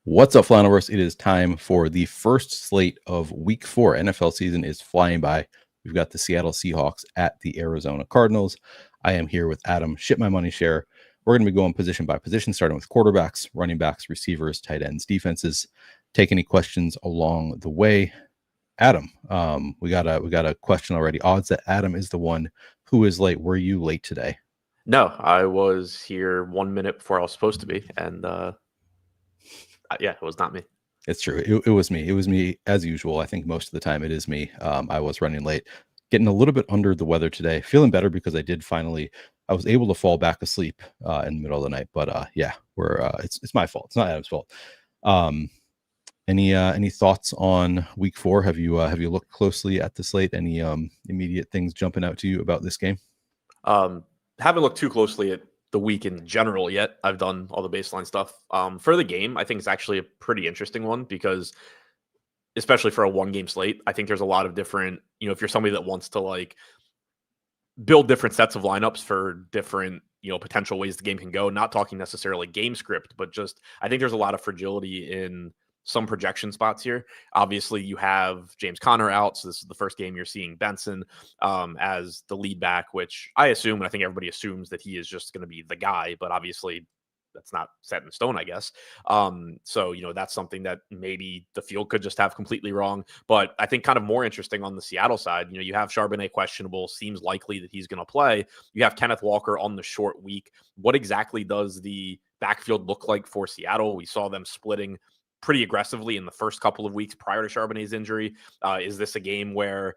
What's up, Flannelverse? It is time for the first slate of Week 4. NFL season is flying by. We've got the Seattle Seahawks at the Arizona Cardinals. I am here with Adam, ShipMyMoney, Scherer. We're going to be going position by position, starting with quarterbacks, running backs, receivers, tight ends, defenses. Take any questions along the way. Adam, we got a question already. Odds that Adam is the one who is late. Were you late today? No, I was here 1 minute before I was supposed to be, and yeah, it was not me. It's true. It was me. It was me as usual. I think most of the time it is me. I was running late, getting a little bit under the weather today. Feeling better because I was able to fall back asleep in the middle of the night. But yeah, it's my fault. It's not Adam's fault. Any thoughts on Week 4? Have you looked closely at the slate? Any immediate things jumping out to you about this game? Haven't looked too closely at the week in general yet. I've done all the baseline stuff. For the game, I think it's actually a pretty interesting one because, especially for a one-game slate, I think there's a lot of different, if you're somebody that wants to like build different sets of lineups for different, potential ways the game can go, not talking necessarily game script, but just, I think there's a lot of fragility in some projection spots here. Obviously, you have James Conner out, so this is the first game you're seeing Benson as the lead back, which I assume, and I think everybody assumes that he is just going to be the guy, but obviously that's not set in stone, I guess. So, that's something that maybe the field could just have completely wrong. But I think kind of more interesting on the Seattle side, you have Charbonnet questionable, seems likely that he's going to play. You have Kenneth Walker on the short week. What exactly does the backfield look like for Seattle? We saw them splitting pretty aggressively in the first couple of weeks prior to Charbonnet's injury. Is this a game where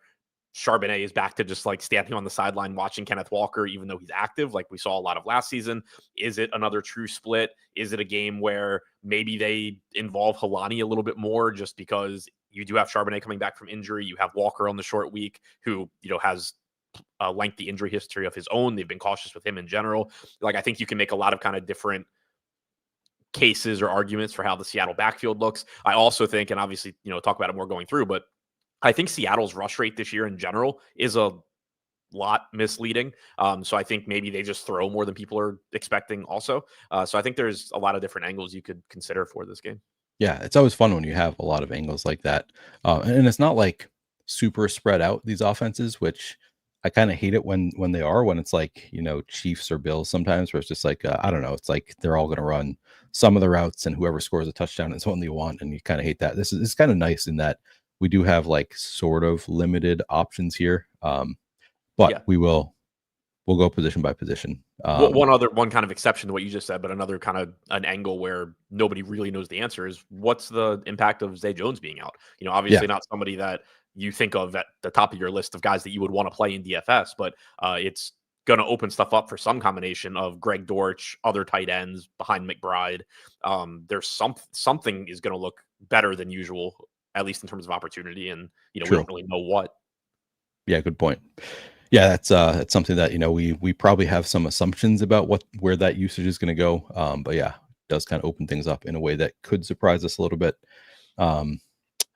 Charbonnet is back to just like standing on the sideline watching Kenneth Walker, even though he's active, like we saw a lot of last season? Is it another true split? Is it a game where maybe they involve Helani a little bit more just because you do have Charbonnet coming back from injury? You have Walker on the short week who, has a lengthy injury history of his own. They've been cautious with him in general. Like, I think you can make a lot of kind of different cases or arguments for how the Seattle backfield looks. I also think, and obviously, talk about it more going through, but I think Seattle's rush rate this year in general is a lot misleading. So I think maybe they just throw more than people are expecting also. So I think there's a lot of different angles you could consider for this game. Yeah, it's always fun when you have a lot of angles like that. And it's not like super spread out, these offenses, which I kind of hate it when it's like, Chiefs or Bills sometimes, where it's just like, I don't know, it's like they're all going to run some of the routes and whoever scores a touchdown is what they want. And you kind of hate that. It's kind of nice in that we do have like sort of limited options here. But Yeah. we'll go position by position. One kind of exception to what you just said, but another kind of an angle where nobody really knows the answer is what's the impact of Zay Jones being out? Obviously not somebody that you think of at the top of your list of guys that you would want to play in DFS, but it's going to open stuff up for some combination of Greg Dortch, other tight ends behind McBride. There's something is going to look better than usual, at least in terms of opportunity. And, we don't really know what. Yeah, good point. Yeah, that's something that, we probably have some assumptions about where that usage is going to go. But yeah, it does kind of open things up in a way that could surprise us a little bit. And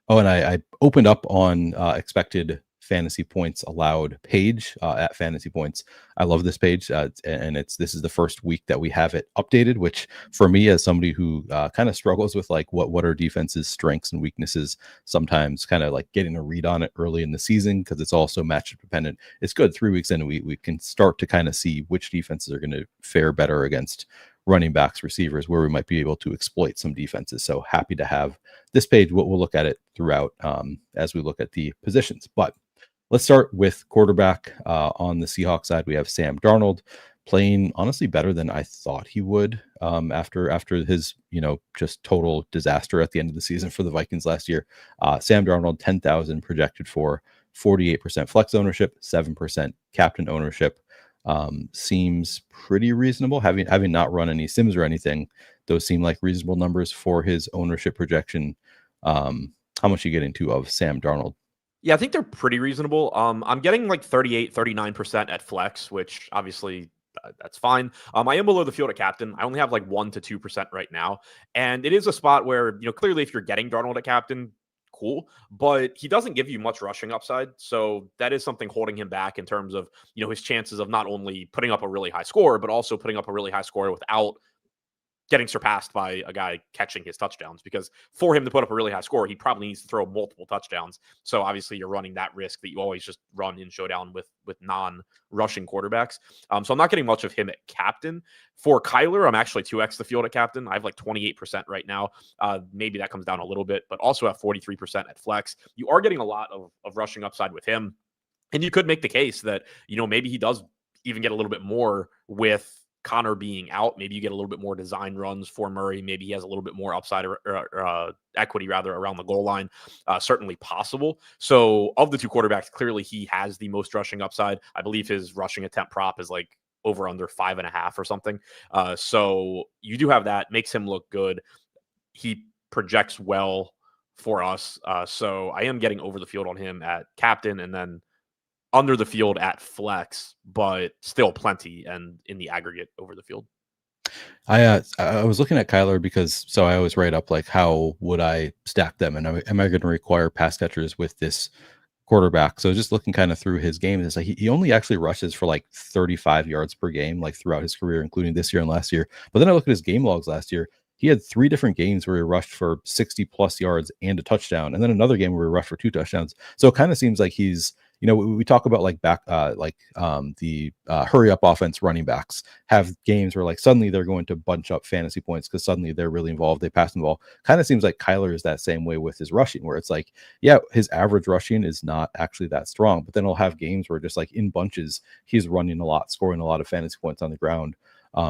I opened up on expected fantasy points allowed page at Fantasy Points. I love this page, and this is the first week that we have it updated, which for me, as somebody who kind of struggles with like what are defenses' strengths and weaknesses, sometimes kind of like getting a read on it early in the season because it's also matchup dependent. It's good 3 weeks in, we can start to kind of see which defenses are going to fare better against running backs, receivers, where we might be able to exploit some defenses. So happy to have this page. We'll look at it throughout as we look at the positions. But let's start with quarterback. On the Seahawks side, we have Sam Darnold playing honestly better than I thought he would after his, just total disaster at the end of the season for the Vikings last year. Sam Darnold, 10,000 projected for 48% flex ownership, 7% captain ownership. Seems pretty reasonable. Having not run any sims or anything, those seem like reasonable numbers for his ownership projection. How much are you getting to of Sam Darnold? Yeah, I think they're pretty reasonable. I'm getting like 38, 39% at flex, which obviously that's fine. I am below the field at captain. I only have like 1 to 2% right now. And it is a spot where, clearly if you're getting Darnold at captain, cool, but he doesn't give you much rushing upside. So that is something holding him back in terms of, his chances of not only putting up a really high score, but also putting up a really high score without getting surpassed by a guy catching his touchdowns, because for him to put up a really high score, he probably needs to throw multiple touchdowns. So obviously you're running that risk that you always just run in Showdown with non-rushing quarterbacks. So I'm not getting much of him at captain. For Kyler, I'm actually 2x the field at captain. I have like 28% right now. Maybe that comes down a little bit, but also at 43% at flex. You are getting a lot of rushing upside with him. And you could make the case that, maybe he does even get a little bit more with Connor being out. Maybe you get a little bit more design runs for Murray. Maybe he has a little bit more upside or equity rather around the goal line. Certainly possible. So of the two quarterbacks, clearly he has the most rushing upside. I believe his rushing attempt prop is like over under 5.5 or something. So you do have that. Makes him look good. He projects well for us. So I am getting over the field on him at captain, and then under the field at flex, but still plenty and in the aggregate over the field. I was looking at Kyler because I always write up like how would I stack them, and am I going to require pass catchers with this quarterback? So just looking kind of through his game, it's like he only actually rushes for like 35 yards per game, like throughout his career, including this year and last year. But then I look at his game logs last year. He had 3 different games where he rushed for 60 plus yards and a touchdown, and then another game where he rushed for 2 touchdowns. So it kind of seems like he's, we talk about like the hurry up offense running backs have games where like suddenly they're going to bunch up fantasy points because suddenly they're really involved. They pass the ball. Kind of seems like Kyler is that same way with his rushing, where it's like, yeah, his average rushing is not actually that strong, but then he'll have games where just like in bunches, he's running a lot, scoring a lot of fantasy points on the ground,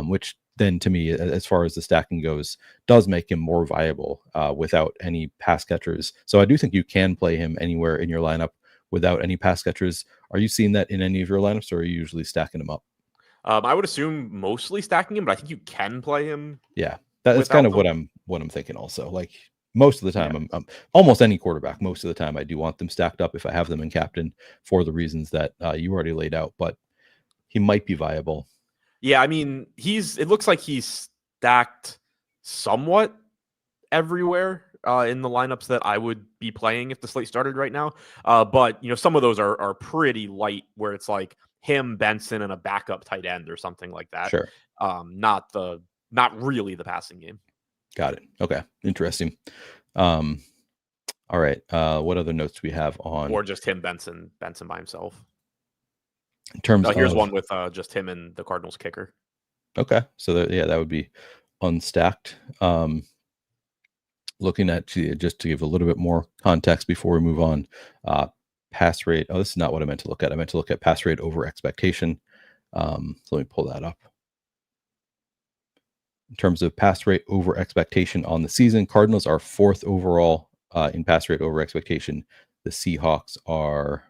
which then to me, as far as the stacking goes, does make him more viable without any pass catchers. So I do think you can play him anywhere in your lineup without any pass catchers. Are you seeing that in any of your lineups, or are you usually stacking him up? I would assume mostly stacking him, but I think you can play him. Yeah, that's kind of what I'm thinking. Also, like most of the time, I'm almost any quarterback. Most of the time, I do want them stacked up if I have them in captain for the reasons that you already laid out. But he might be viable. Yeah, I mean, it looks like he's stacked somewhat everywhere in the lineups that I would be playing if the slate started right now. But some of those are pretty light, where it's like him, Benson, and a backup tight end or something like that. Sure. Not really the passing game. Got it. Okay. Interesting. All right. What other notes do we have on? Or just him, Benson by himself. In terms here's one with just him and the Cardinals kicker. Okay. So that would be unstacked. Looking at, just to give a little bit more context before we move on, pass rate. Oh, this is not what I meant to look at. I meant to look at pass rate over expectation. So let me pull that up. In terms of pass rate over expectation on the season, Cardinals are 4th overall in pass rate over expectation. The Seahawks are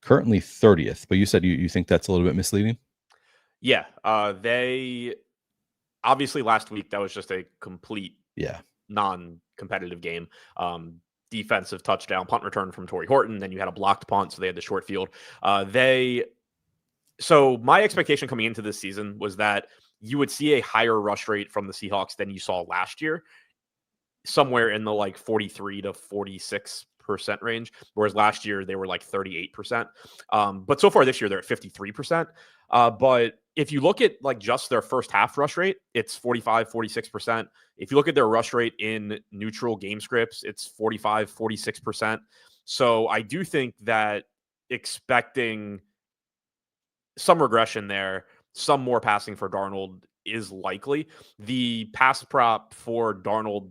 currently 30th, but you said you think that's a little bit misleading? Yeah. They obviously last week, that was just a complete non-competitive game. Defensive touchdown, punt return from Torrey Horton. Then you had a blocked punt, so they had the short field. So my expectation coming into this season was that you would see a higher rush rate from the Seahawks than you saw last year, somewhere in the like 43 to 46% range, whereas last year they were like 38%. But so far this year they're at 53%. But if you look at like just their first half rush rate, it's 45, 46%. If you look at their rush rate in neutral game scripts, it's 45, 46%. So I do think that expecting some regression there, some more passing for Darnold is likely. The pass prop for Darnold,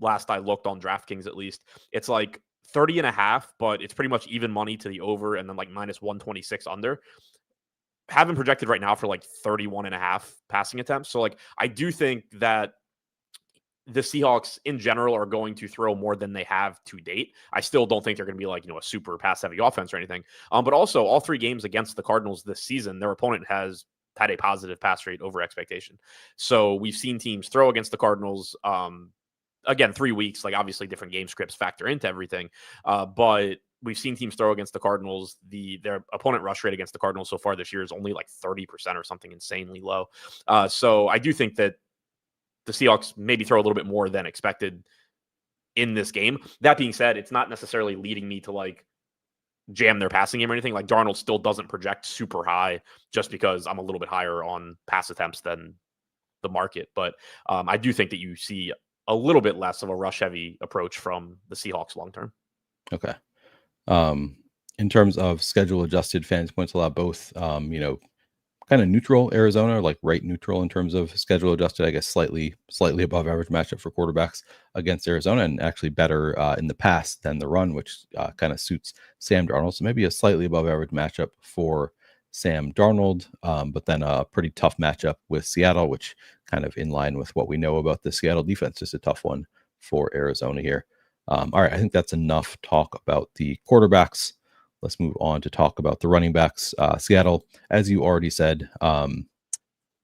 last I looked on DraftKings at least, it's like 30.5, but it's pretty much even money to the over and then like minus 126 under. Have him projected right now for like 31.5 passing attempts. So like I do think that the Seahawks in general are going to throw more than they have to date. I still don't think they're going to be like, a super pass heavy offense or anything. But also all 3 games against the Cardinals this season, their opponent has had a positive pass rate over expectation. So we've seen teams throw against the Cardinals. Again, 3 weeks, like obviously different game scripts factor into everything. But we've seen teams throw against the Cardinals. Their opponent rush rate against the Cardinals so far this year is only like 30% or something insanely low. So I do think that the Seahawks maybe throw a little bit more than expected in this game. That being said, it's not necessarily leading me to like jam their passing game or anything. Like Darnold still doesn't project super high just because I'm a little bit higher on pass attempts than the market. But I do think that you see a little bit less of a rush heavy approach from the Seahawks long term. Okay. In terms of schedule adjusted fantasy points allowed, both kind of neutral Arizona, like right neutral in terms of schedule adjusted, I guess slightly above average matchup for quarterbacks against Arizona, and actually better in the pass than the run, which kind of suits Sam Darnold. So maybe a slightly above average matchup for Sam Darnold, but then a pretty tough matchup with Seattle, which kind of in line with what we know about the Seattle defense, just a tough one for Arizona here. All right, I think that's enough talk about the quarterbacks. Let's move on to talk about the running backs. Seattle, as you already said,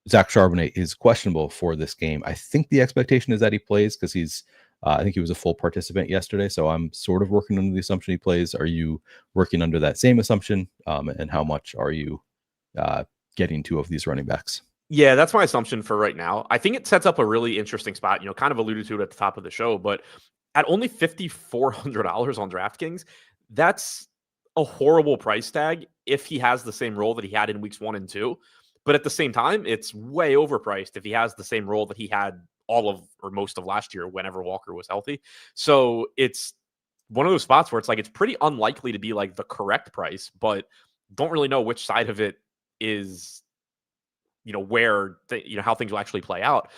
Zach Charbonnet is questionable for this game. I think the expectation is that he plays because I think he was a full participant yesterday. So I'm sort of working under the assumption he plays. Are you working under that same assumption? And how much are you getting to of these running backs? Yeah, that's my assumption for right now. I think it sets up a really interesting spot, kind of alluded to it at the top of the show, but at only $5,400 on DraftKings, that's a horrible price tag if he has the same role that he had in weeks 1 and 2. But at the same time, it's way overpriced if he has the same role that he had all of or most of last year whenever Walker was healthy. So it's one of those spots where it's like it's pretty unlikely to be like the correct price, but don't really know which side of it is where how things will actually play out.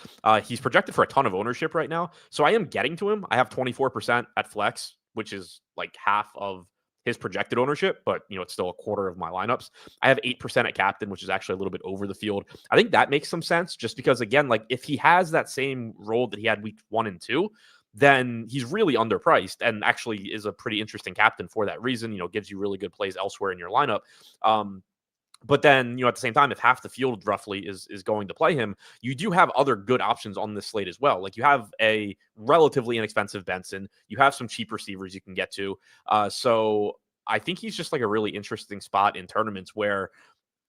He's projected for a ton of ownership right now, so I am getting to him. I have 24% at flex, which is like half of his projected ownership, but it's still a quarter of my lineups. I have 8% at captain, which is actually a little bit over the field. I think that makes some sense just because, again, like if he has that same role that he had week 1 and 2, then he's really underpriced and actually is a pretty interesting captain for that reason. Gives you really good plays elsewhere in your lineup. But then, at the same time, if half the field roughly is going to play him, you do have other good options on this slate as well. Like you have a relatively inexpensive Benson. You have some cheap receivers you can get to. So I think he's just like a really interesting spot in tournaments where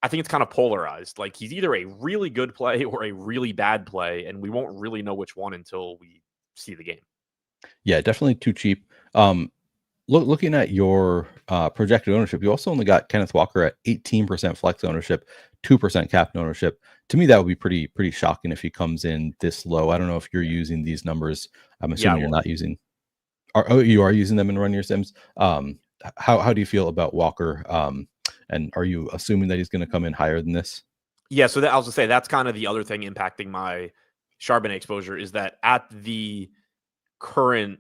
I think it's kind of polarized. Like he's either a really good play or a really bad play, and we won't really know which one until we see the game. Yeah, definitely too cheap. Looking at your projected ownership, you also only got Kenneth Walker at 18% flex ownership, 2% captain ownership. To me, that would be pretty shocking if he comes in this low. I don't know if you're using these numbers. I'm assuming you're not using. You are using them in Run Your Sims. How do you feel about Walker? And are you assuming that he's going to come in higher than this? Yeah, so I was gonna say that's kind of the other thing impacting my Charbonnet exposure is that at the current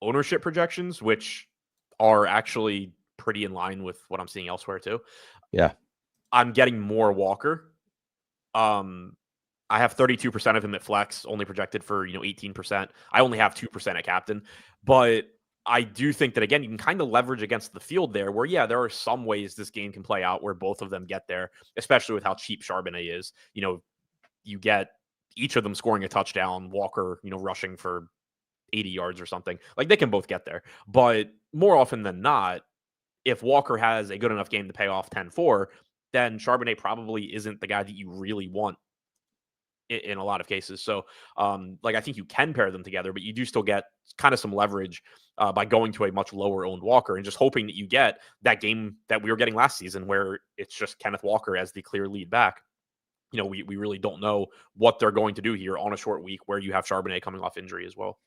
ownership projections, which are actually pretty in line with what I'm seeing elsewhere too. Yeah. I'm getting more Walker. I have 32% of him at flex, only projected for 18%. I only have 2% at captain, but I do think that again you can kind of leverage against the field there. Where there are some ways this game can play out where both of them get there, especially with how cheap Charbonnet is. You get each of them scoring a touchdown. Walker, rushing for 80 yards or something. Like they can both get there, but more often than not, if Walker has a good enough game to pay off 10-4, then Charbonnet probably isn't the guy that you really want in a lot of cases. So I think you can pair them together, but you do still get kind of some leverage by going to a much lower owned Walker and just hoping that you get that game that we were getting last season where it's just Kenneth Walker as the clear lead back. We really don't know what they're going to do here on a short week where you have Charbonnet coming off injury as well.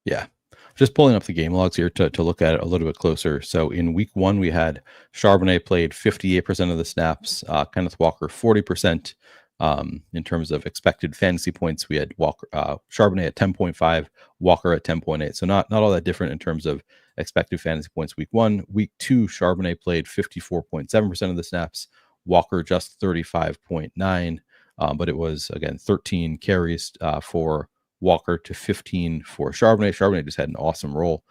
Yeah. Just pulling up the game logs here to look at it a little bit closer. So in week 1, we had Charbonnet played 58% of the snaps, Kenneth Walker 40%. In terms of expected fantasy points, we had Charbonnet at 10.5, Walker at 10.8. So not all that different in terms of expected fantasy points week 1. Week 2, Charbonnet played 54.7% of the snaps, Walker just 35.9. But it was, again, 13 carries for Walker to 15 for Charbonnet. Charbonnet just had an awesome role.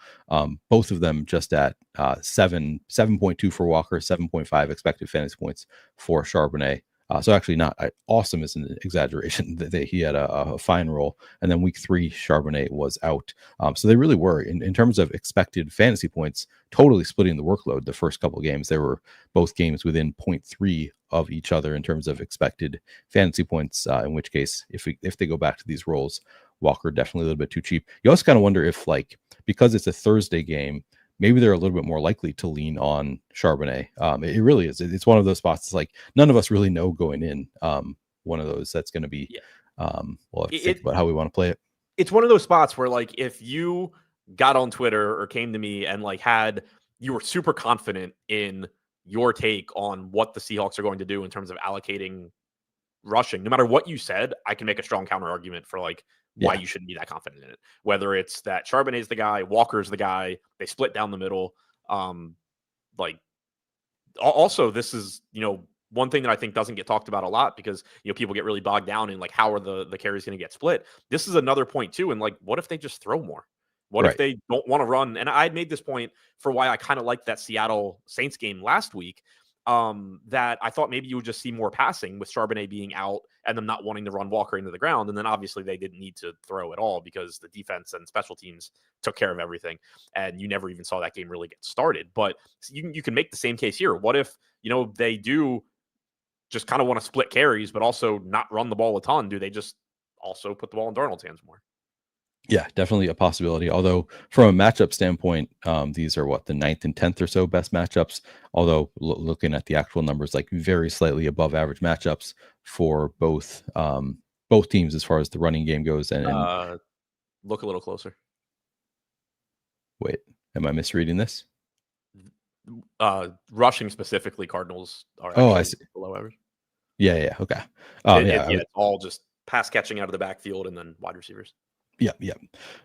Both of them just at 7.2 for Walker, 7.5 expected fantasy points for Charbonnet. So actually not awesome is an exaggeration. That he had a fine role. And then week 3, Charbonnet was out. So they really were, in terms of expected fantasy points, totally splitting the workload. The first couple of games, they were both games within 0.3 of each other in terms of expected fantasy points, in which case, if they go back to these roles, Walker definitely a little bit too cheap. You also kind of wonder if, because it's a Thursday game, maybe they're a little bit more likely to lean on Charbonnet. It really is. It's one of those spots. It's like none of us really know going in. One of those that's going to be We'll have to think about how we want to play it. It's one of those spots where, like, if you got on Twitter or came to me and like you were super confident in your take on what the Seahawks are going to do in terms of allocating rushing, no matter what you said, I can make a strong counter argument for like why you shouldn't be that confident in it. Whether it's that Charbonnet's the guy, Walker's the guy, they split down the middle. Like, also, this is, one thing that I think doesn't get talked about a lot because, people get really bogged down in like, how are the carries going to get split? This is another point too. And like, what if they just throw more? What if they don't want to run? And I had made this point for why I kind of liked that Seattle Saints game last week, that I thought maybe you would just see more passing with Charbonnet being out and them not wanting to run Walker into the ground. And then obviously they didn't need to throw at all because the defense and special teams took care of everything. And you never even saw that game really get started. But you can make the same case here. What if, they do just kind of want to split carries, but also not run the ball a ton? Do they just also put the ball in Darnold's hands more? Yeah, definitely a possibility. Although from a matchup standpoint, these are the 9th and 10th or so best matchups. Although looking at the actual numbers, like very slightly above average matchups for both teams as far as the running game goes. And look a little closer. Wait, am I misreading this? Rushing specifically, Cardinals are I see. below average. Yeah. Okay. It's all just pass catching out of the backfield and then wide receivers. Yeah.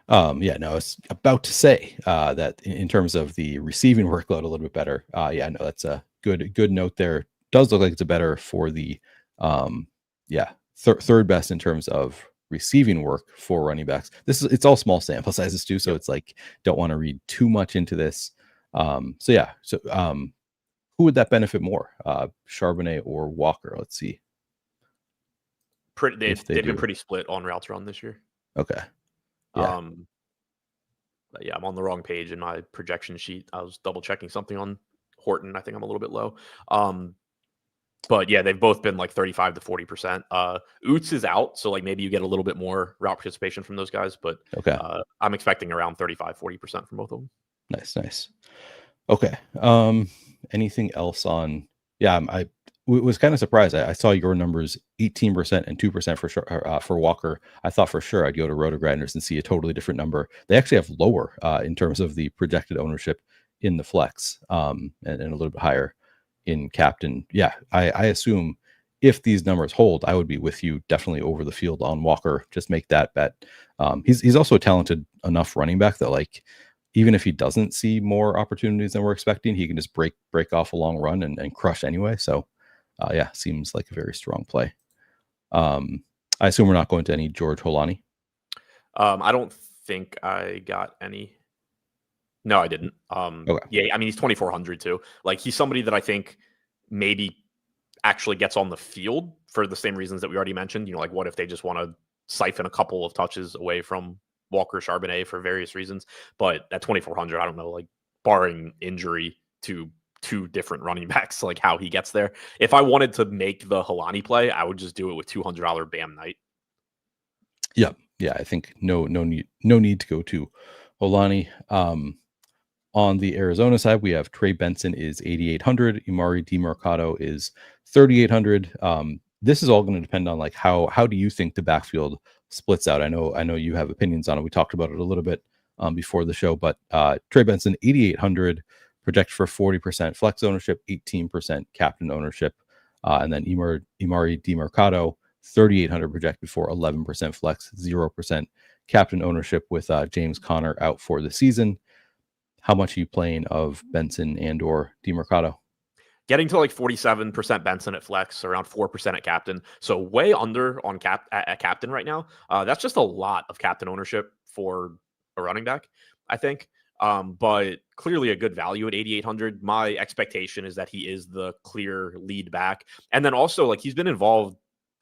No, I was about to say that in terms of the receiving workload a little bit better. No, that's a good note there. Does look like it's a better for the third best in terms of receiving work for running backs. It's all small sample sizes too, so it's like don't want to read too much into this. Who would that benefit more, Charbonnet or Walker? Let's see. They've been pretty split on routes run this year. Okay. Yeah. I'm on the wrong page in my projection sheet. I was double checking something on Horton. I think I'm a little bit low. But yeah, they've both been like 35 to 40%. Oots is out, so like maybe you get a little bit more route participation from those guys. But okay, I'm expecting around 35-40% from both of them. Nice. Okay. Anything else on? Yeah, I was kind of surprised. I saw your numbers 18% and 2% for Walker. I thought for sure I'd go to Roto-Grinders and see a totally different number. They actually have lower in terms of the projected ownership in the flex, and a little bit higher in captain. Yeah, I assume if these numbers hold, I would be with you definitely over the field on Walker. Just make that bet. He's also a talented enough running back that like even if he doesn't see more opportunities than we're expecting, he can just break off a long run and crush anyway. So seems like a very strong play. I assume we're not going to any George Holani. I don't think I got any. No, I didn't. Okay. Yeah, I mean, he's 2,400 too. Like, he's somebody that I think maybe actually gets on the field for the same reasons that we already mentioned. Like, what if they just want to siphon a couple of touches away from Walker Charbonnet for various reasons? But at 2,400, I don't know, like, barring injury to two different running backs, like how he gets there. If I wanted to make the Holani play, I would just do it with $200 Bam Knight. Yeah, I think no need to go to Holani. On the Arizona side, we have Trey Benson is 8,800. Emari DeMercado is 3,800. This is all going to depend on like how do you think the backfield splits out? I know you have opinions on it. We talked about it a little bit before the show, but Trey Benson 8,800 projected for 40% flex ownership, 18% captain ownership, and then Emari DeMercado 3,800 projected for 11% flex, 0% captain ownership with James Conner out for the season. How much are you playing of Benson and or DeMercado? Getting to like 47% Benson at flex, around 4% at captain. So way under on at captain right now. That's just a lot of captain ownership for a running back, I think. But clearly a good value at 8,800. My expectation is that he is the clear lead back. And then also, like, he's been involved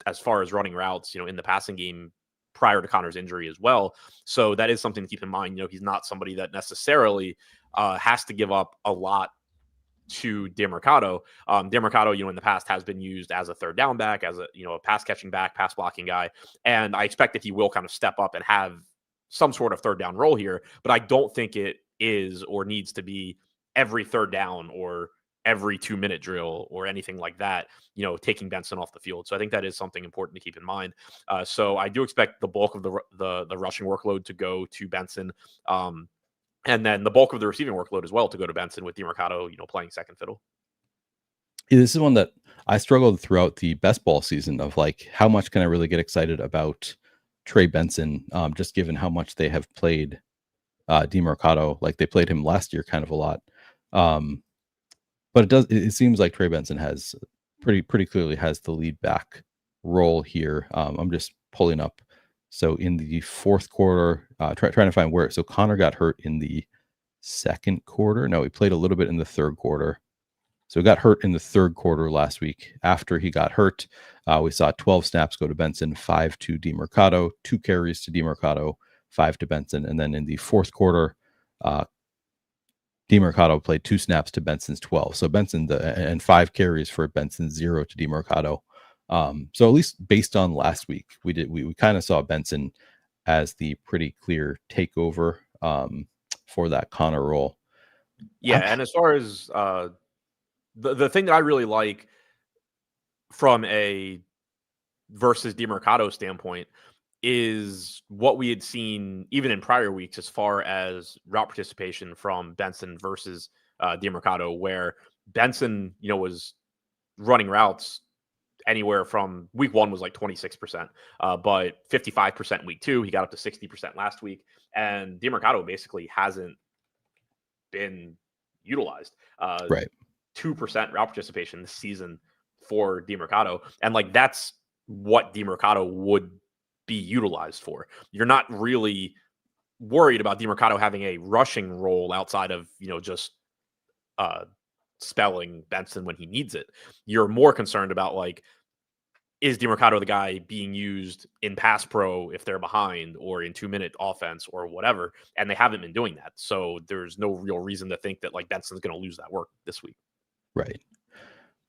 as far as running routes, in the passing game prior to Connor's injury as well. So that is something to keep in mind. He's not somebody that necessarily has to give up a lot to DeMercado. DeMercado, in the past has been used as a third down back, as a pass catching back, pass blocking guy. And I expect that he will kind of step up and have some sort of third down role here, but I don't think it is or needs to be every third down or every 2-minute drill or anything like that, taking Benson off the field. So I think that is something important to keep in mind. So I do expect the bulk of the rushing workload to go to Benson. And then the bulk of the receiving workload as well to go to Benson with DeMercado, playing second fiddle. Yeah, this is one that I struggled throughout the best ball season of like, how much can I really get excited about Trey Benson, just given how much they have played DeMercado. Like they played him last year kind of a lot. But it seems like Trey Benson has pretty clearly has the lead back role here. I'm just pulling up. So in the fourth quarter, trying to find where. So Connor got hurt in the second quarter. No, he played a little bit in the third quarter. So he got hurt in the third quarter last week. After he got hurt, we saw 12 snaps go to Benson, 5 to DeMercado, 2 carries to DeMercado, 5 to Benson. And then in the fourth quarter, DeMercado played 2 snaps to Benson's 12. So Benson and 5 carries for Benson, 0 to DeMercado. So at least based on last week, we kind of saw Benson as the pretty clear takeover for that Connor role. Yeah, and as far as the thing that I really like from a versus DeMercado standpoint is what we had seen even in prior weeks as far as route participation from Benson versus DeMercado, where Benson, was running routes anywhere from week 1 was like 26%, but 55% week 2. He got up to 60% last week, and DeMercado basically hasn't been utilized. Right. 2% route participation this season for DeMercado, and like that's what DeMercado would be utilized for. You're not really worried about DeMercado having a rushing role outside of just spelling Benson when he needs it. You're more concerned about like, is DeMercado the guy being used in pass pro if they're behind or in 2-minute offense or whatever? And they haven't been doing that. So there's no real reason to think that like Benson's going to lose that work this week. Right.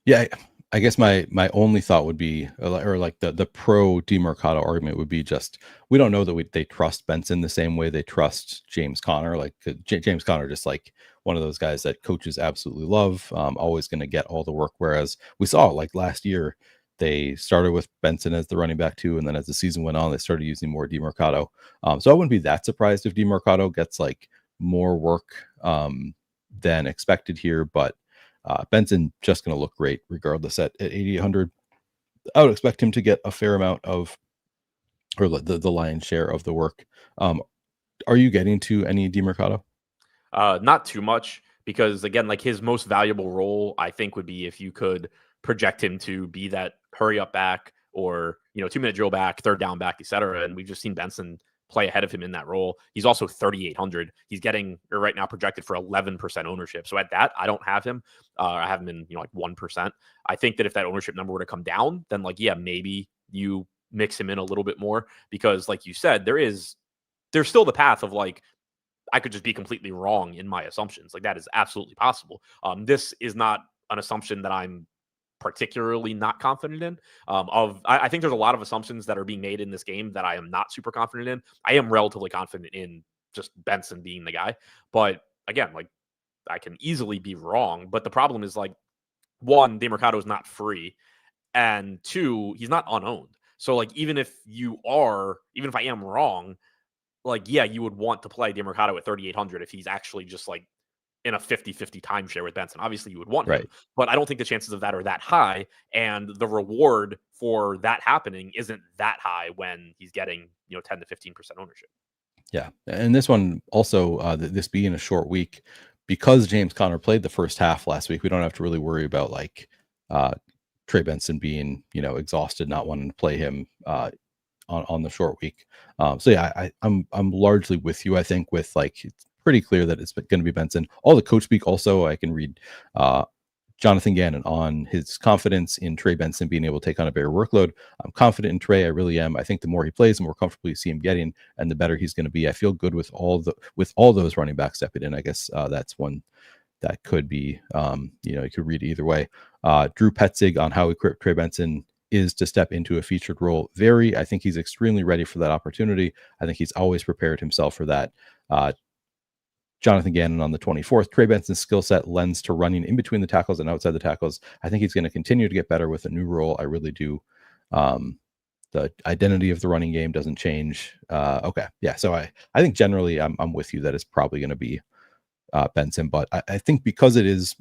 Yeah. I guess my only thought would be, or like the pro DeMercado argument would be just, we don't know that they trust Benson the same way they trust James Conner. Like James Conner, just like one of those guys that coaches absolutely love, always going to get all the work. Whereas we saw like last year, they started with Benson as the running back too, and then as the season went on, they started using more DeMercado. So I wouldn't be that surprised if DeMercado gets like more work than expected here, but Benson just going to look great regardless at 8,800. I would expect him to get a fair amount of, or the lion's share of the work. Are you getting to any DeMercado? Not too much, because again, like his most valuable role, I think, would be if you could project him to be that hurry up back or 2-minute drill back, third down back, etc. And we've just seen Benson play ahead of him in that role. He's also 3,800. He's getting right now projected for 11% ownership. So at that, I don't have him. I have him in like 1%. I think that if that ownership number were to come down, then like, yeah, maybe you mix him in a little bit more, because like you said, there's still the path of like, I could just be completely wrong in my assumptions. Like that is absolutely possible. This is not an assumption that I'm particularly not confident in. I think there's a lot of assumptions that are being made in this game that I am not super confident in. I am relatively confident in just Benson being the guy. But again, like I can easily be wrong. But the problem is like, 1, DeMercado is not free. And 2, he's not unowned. So like, even if I am wrong, like, yeah, you would want to play DeMercado at 3,800 if he's actually just like in a 50-50 timeshare with Benson. Obviously, you would want him, but I don't think the chances of that are that high. And the reward for that happening isn't that high when he's getting 10 to 15% ownership. Yeah, and this one also, this being a short week, because James Conner played the first half last week, we don't have to really worry about like Trey Benson being exhausted, not wanting to play him on the short week. So yeah, I'm largely with you. I think with like, it's pretty clear that it's going to be Benson. All the coach speak also, I can read Jonathan Gannon on his confidence in Trey Benson being able to take on a bigger workload. I'm confident in Trey. I really am. I think the more he plays, the more comfortable you see him getting, and the better he's going to be. I feel good with all those running backs stepping in. I guess that's one that could be, you could read either way. Drew Petzig on how equipped Trey Benson is to step into a featured role. I think he's extremely ready for that opportunity. I think he's always prepared himself for that. Jonathan Gannon on the 24th. Trey Benson's skill set lends to running in between the tackles and outside the tackles. I think he's going to continue to get better with a new role. I really do. The identity of the running game doesn't change. Okay. Yeah. So I think generally I'm with you that it's probably going to be Benson, but I think because it is,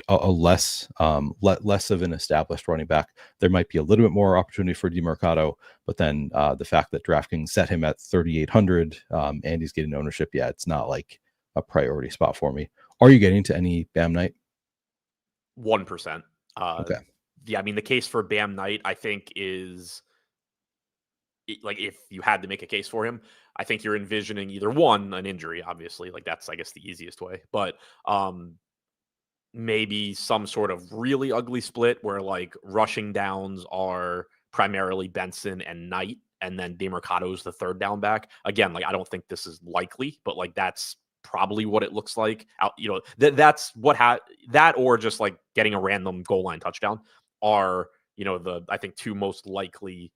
a less of an established running back, there might be a little bit more opportunity for DeMercado. But then the fact that DraftKings set him at 3,800 and he's getting ownership, it's not like a priority spot for me. Are you getting to any Bam Knight? 1%. Okay. Yeah, I mean the case for Bam Knight, I think is like if you had to make a case for him, I think you're envisioning either one, an injury, obviously, like that's I guess the easiest way, but maybe some sort of really ugly split where like rushing downs are primarily Benson and Knight, and then DeMercado's the third down back. Again, like I don't think this is likely, but like that's probably what it looks like. That's what that or just like getting a random goal line touchdown are the I think two most likely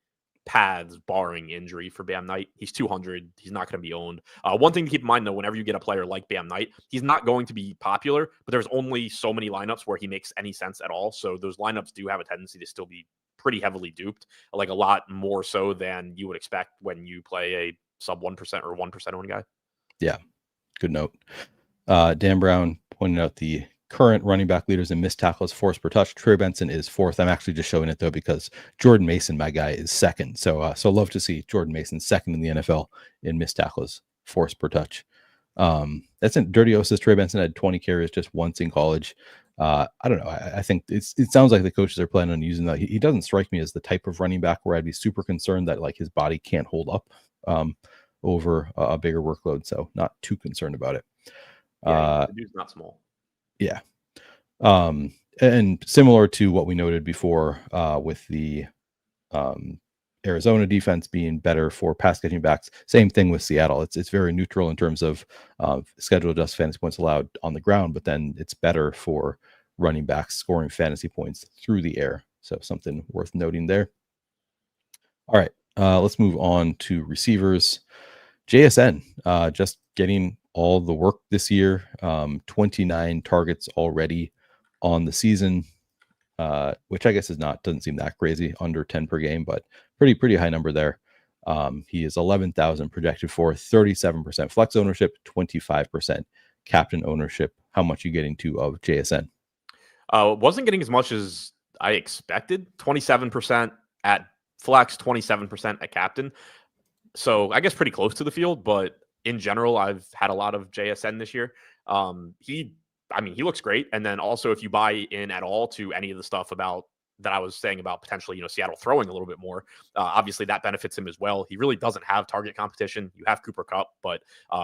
paths barring injury for Bam Knight. He's 200. He's not going to be owned. One thing to keep in mind, though, whenever you get a player like Bam Knight, he's not going to be popular, but there's only so many lineups where he makes any sense at all. So those lineups do have a tendency to still be pretty heavily duped, like a lot more so than you would expect when you play a sub 1% or 1% owned guy. Yeah. Good note. Dan Brown pointed out the current running back leaders in missed tackles forced per touch. Trey Benson is fourth. I'm actually just showing it though because Jordan Mason, my guy, is second. So love to see Jordan Mason second in the NFL in missed tackles forced per touch. That's in Dirty O says Trey Benson had 20 carries just once in college. I don't know. I think it sounds like the coaches are planning on using that. He doesn't strike me as the type of running back where I'd be super concerned that like his body can't hold up over a bigger workload. So not too concerned about it. Yeah, the dude's not small. Yeah. And similar to what we noted before with the Arizona defense being better for pass catching backs, same thing with Seattle. It's very neutral in terms of schedule adjusted fantasy points allowed on the ground, but then it's better for running backs scoring fantasy points through the air. So something worth noting there. All right, let's move on to receivers. JSN just getting all the work this year, 29 targets already on the season, which I guess doesn't seem that crazy, under 10 per game, but pretty high number there. He is 11,000 projected for 37% flex ownership, 25% captain ownership. How much are you getting to of JSN? Wasn't getting as much as I expected. 27% at flex, 27% at captain. So I guess pretty close to the field, but in general, I've had a lot of JSN this year. He looks great. And then also if you buy in at all to any of the stuff about that I was saying about potentially, Seattle throwing a little bit more, obviously that benefits him as well. He really doesn't have target competition. You have Cooper Kupp, but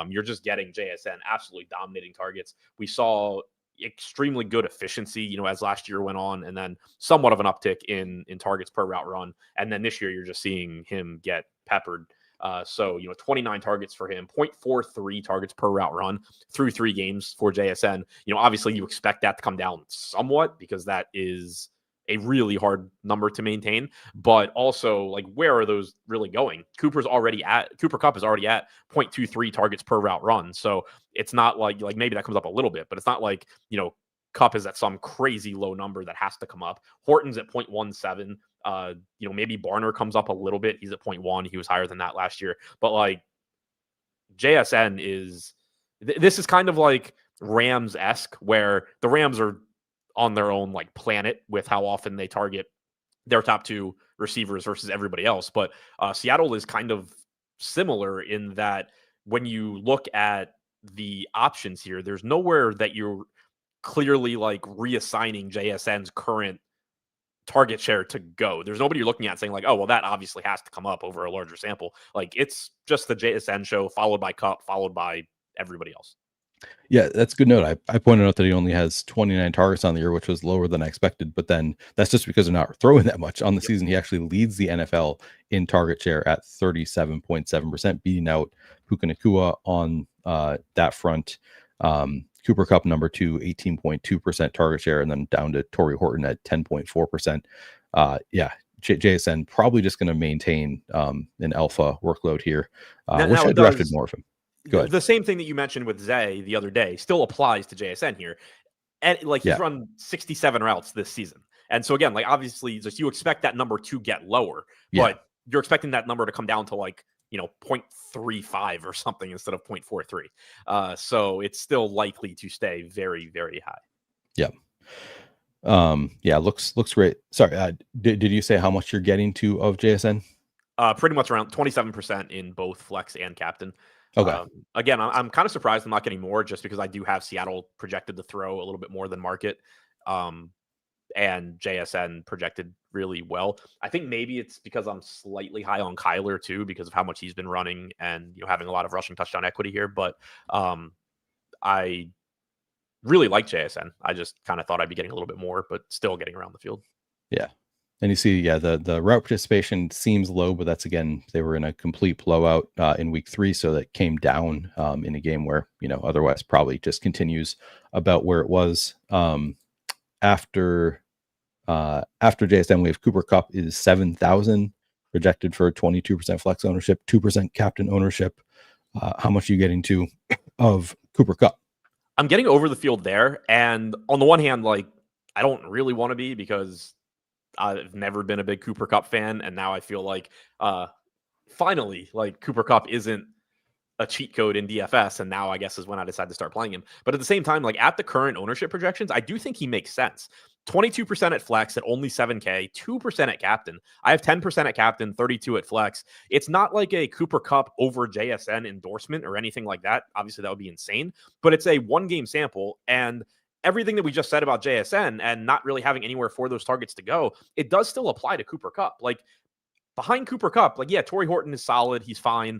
you're just getting JSN absolutely dominating targets. We saw extremely good efficiency, as last year went on, and then somewhat of an uptick in targets per route run. And then this year you're just seeing him get peppered. So 29 targets for him, 0.43 targets per route run through 3 games for JSN. Obviously you expect that to come down somewhat because that is a really hard number to maintain, but also like, where are those really going? Cooper Kupp is already at 0.23 targets per route run. So it's not like maybe that comes up a little bit, but it's not like, Kupp is at some crazy low number that has to come up. Horton's at 0.17. Maybe Barner comes up a little bit. He's at 0.1. He was higher than that last year. But like JSN this is kind of like Rams-esque, where the Rams are on their own like planet with how often they target their top 2 receivers versus everybody else. But Seattle is kind of similar in that when you look at the options here, there's nowhere that you're clearly like reassigning JSN's current target share to go. There's nobody you're looking at saying like, oh, well, that obviously has to come up over a larger sample. Like it's just the JSN show followed by Kupp, followed by everybody else. Yeah, that's a good note. I pointed out that he only has 29 targets on the year, which was lower than I expected. But then that's just because they're not throwing that much on the season. He actually leads the NFL in target share at 37.7%, beating out Puka Nacua on that front. Cooper Kupp number 2, 18.2% target share, and then down to Torrey Horton at 10.4%. JSN probably just going to maintain an alpha workload here. Wish I drafted more of him. Go ahead. The same thing that you mentioned with Zay the other day still applies to JSN here. And like he's Yeah. run 67 routes this season. And so again, like obviously just you expect that number to get lower, Yeah. but you're expecting that number to come down to like, 0.35 or something instead of 0.43. So it's still likely to stay very, very high. Yeah. Yeah, looks great. Sorry, did you say how much you're getting to of JSN? Pretty much around 27% in both flex and captain. Okay. Again, I'm kind of surprised I'm not getting more just because I do have Seattle projected to throw a little bit more than market. And JSN projected really well. I think maybe it's because I'm slightly high on Kyler too, because of how much he's been running and having a lot of rushing touchdown equity here. But I really like JSN. I just kind of thought I'd be getting a little bit more, but still getting around the field. Yeah. And you see, yeah, the route participation seems low, but that's again, they were in a complete blowout in week 3. So that came down in a game where, otherwise probably just continues about where it was. After JSN, we have Cooper Kupp is 7,000 projected for 22% flex ownership, 2% captain ownership. How much are you getting to of Cooper Kupp? I'm getting over the field there. And on the one hand, like I don't really want to be because I've never been a big Cooper Kupp fan. And now I feel like finally, like Cooper Kupp isn't a cheat code in DFS. And now I guess is when I decided to start playing him. But at the same time, like at the current ownership projections, I do think he makes sense. 22% at flex at only 7K, 2% at captain. I have 10% at captain, 32 at flex. It's not like a Cooper Kupp over JSN endorsement or anything like that. Obviously, that would be insane, but it's a 1-game sample. And everything that we just said about JSN and not really having anywhere for those targets to go, it does still apply to Cooper Kupp. Like behind Cooper Kupp, like, yeah, Torrey Horton is solid. He's fine.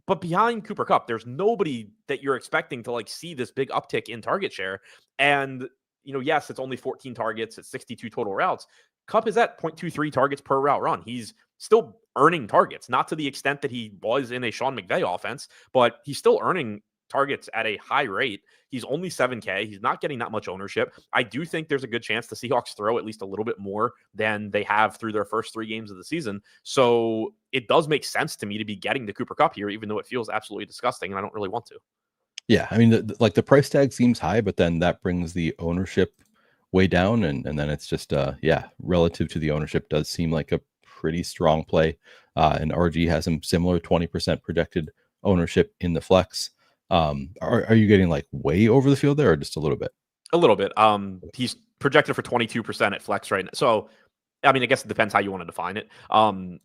But behind Cooper Kupp, there's nobody that you're expecting to like see this big uptick in target share. And yes, it's only 14 targets at 62 total routes. Kupp is at 0.23 targets per route run. He's still earning targets, not to the extent that he was in a Sean McVay offense, but he's still earning targets at a high rate. He's only 7K. He's not getting that much ownership. I do think there's a good chance the Seahawks throw at least a little bit more than they have through their first 3 games of the season. So it does make sense to me to be getting the Cooper Kupp here, even though it feels absolutely disgusting and I don't really want to. Yeah, I mean, the price tag seems high, but then that brings the ownership way down, and then it's just relative to the ownership does seem like a pretty strong play. And RG has some similar 20% projected ownership in the flex. Are you getting like way over the field there, or just a little bit? A little bit. He's projected for 22% at flex right now. So, I mean, I guess it depends how you want to define it.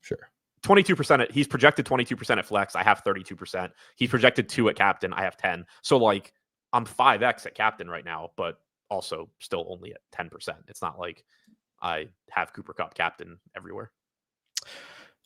Sure. 22%. He's projected 22% at flex. I have 32%. He's projected 2 at captain. I have 10. So like I'm 5x at captain right now, but also still only at 10%. It's not like I have Cooper Kupp captain everywhere.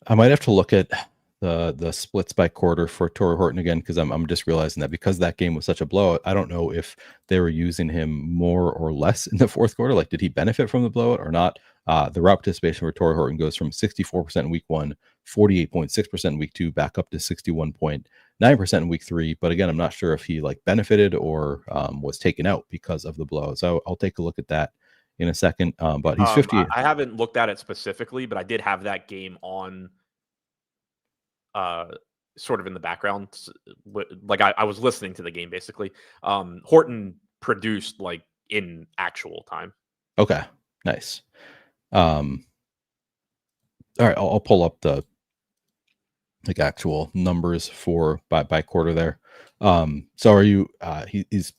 I might have to look at the splits by quarter for Torrey Horton again, because I'm just realizing that because that game was such a blowout, I don't know if they were using him more or less in the fourth quarter. Like, did he benefit from the blowout or not? The route participation for Torrey Horton goes from 64% in week 1, 48.6% in week 2, back up to 61.9% in week 3. But again, I'm not sure if he like benefited or was taken out because of the blowout. So I'll take a look at that in a second. But he's 58. I haven't looked at it specifically, but I did have that game on sort of in the background. Like I was listening to the game basically. Horton produced like in actual time. Okay, nice. All right, I'll pull up the like actual numbers for by quarter there. So are you he's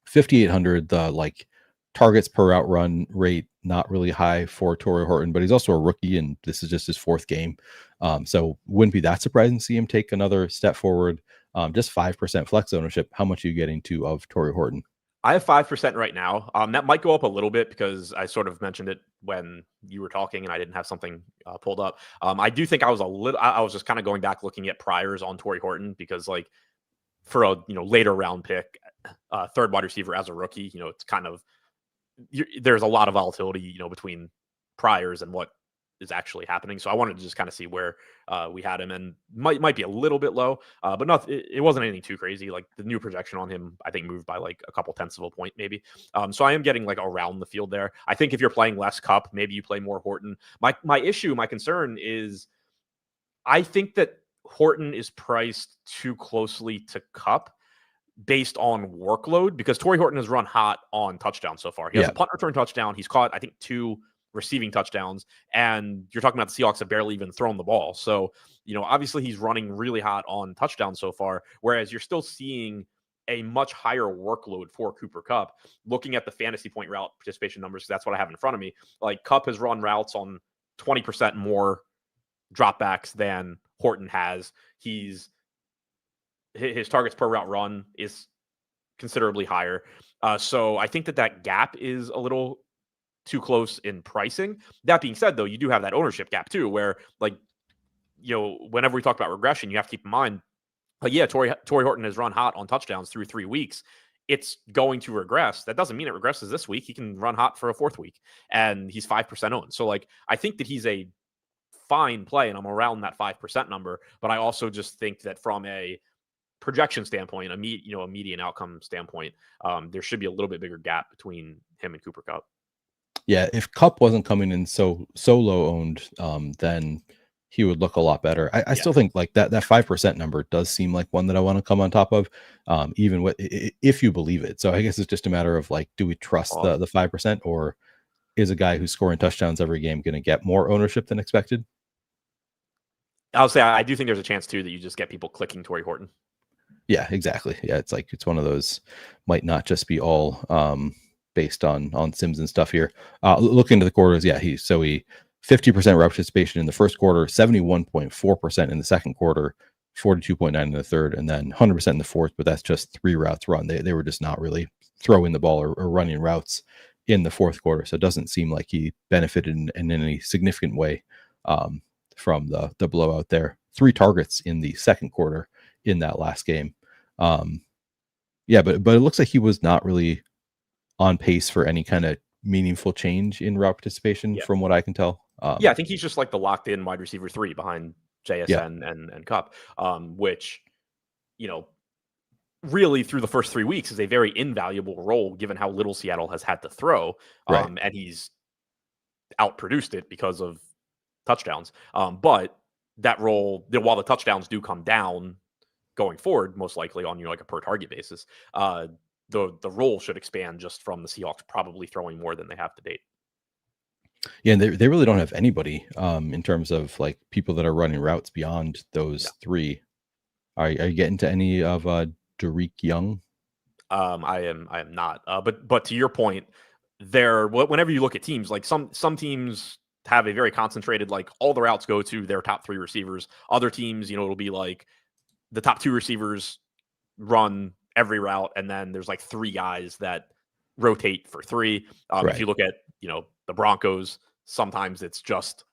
5,800, the like targets per route run rate, not really high for Torrey Horton, but he's also a rookie and this is just his 4th game. So wouldn't be that surprising to see him take another step forward. Just 5% flex ownership. How much are you getting to of Torrey Horton? I have 5% right now. That might go up a little bit because I sort of mentioned it when you were talking and I didn't have something pulled up. I do think I was just kind of going back looking at priors on Torrey Horton because like for a later round pick, 3rd wide receiver as a rookie, it's kind of there's a lot of volatility, between priors and what is actually happening. So I wanted to just kind of see where we had him, and might be a little bit low, but not. It wasn't anything too crazy. Like the new projection on him, I think moved by like a couple tenths of a point, maybe. So I am getting like around the field there. I think if you're playing less Kupp, maybe you play more Horton. My concern is, I think that Horton is priced too closely to Cup based on workload, because Torrey Horton has run hot on touchdowns so far. He has a punt return touchdown. He's caught, I think, 2 receiving touchdowns. And you're talking about the Seahawks have barely even thrown the ball. So, obviously he's running really hot on touchdowns so far, whereas you're still seeing a much higher workload for Cooper Kupp. Looking at the fantasy point route participation numbers, that's what I have in front of me. Like, Kupp has run routes on 20% more dropbacks than Horton has. His targets per route run is considerably higher. So I think that gap is a little too close in pricing. That being said, though, you do have that ownership gap too, where, like, whenever we talk about regression, you have to keep in mind, like, yeah, Torrey Horton has run hot on touchdowns through 3 weeks. It's going to regress. That doesn't mean it regresses this week. He can run hot for a 4th week, and he's 5% owned. So, like, I think that he's a fine play, and I'm around that 5% number. But I also just think that from a projection standpoint, a median outcome standpoint, there should be a little bit bigger gap between him and Cooper Kupp. Yeah, if Kupp wasn't coming in so low owned, then he would look a lot better. I still think like that 5% number does seem like one that I want to come on top of, even if you believe it. So I guess it's just a matter of, like, do we trust the 5%, or is a guy who's scoring touchdowns every game going to get more ownership than expected? I'll say I do think there's a chance too that you just get people clicking Torrey Horton. Yeah, exactly. Yeah, it's one of those, might not just be all based on Sims and stuff here. Look into the quarters. Yeah, he 50% route participation in the first quarter, 71.4% in the second quarter, 42.9 in the third, and then 100% in the fourth. But that's just 3 routes run. They were just not really throwing the ball or running routes in the fourth quarter. So it doesn't seem like he benefited in any significant way from the blowout there. 3 targets in the second quarter in that last game. Yeah, but it looks like he was not really on pace for any kind of meaningful change in route participation, from what I can tell. I think he's just like the locked in wide receiver 3 behind JSN and Kupp, which, really through the first 3 weeks is a very invaluable role given how little Seattle has had to throw. And he's outproduced it because of touchdowns. But that role, while the touchdowns do come down going forward, most likely on, like a per target basis, the role should expand just from the Seahawks probably throwing more than they have to date. Yeah, and they really don't have anybody in terms of, like, people that are running routes beyond those 3. Are you getting to any of Derek Young? I am not. But to your point, whenever you look at teams, like some teams have a very concentrated, like, all the routes go to their top 3 receivers. Other teams, it'll be like the top 2 receivers run every route, and then there's like 3 guys that rotate for 3. If you look at, the Broncos, sometimes it's just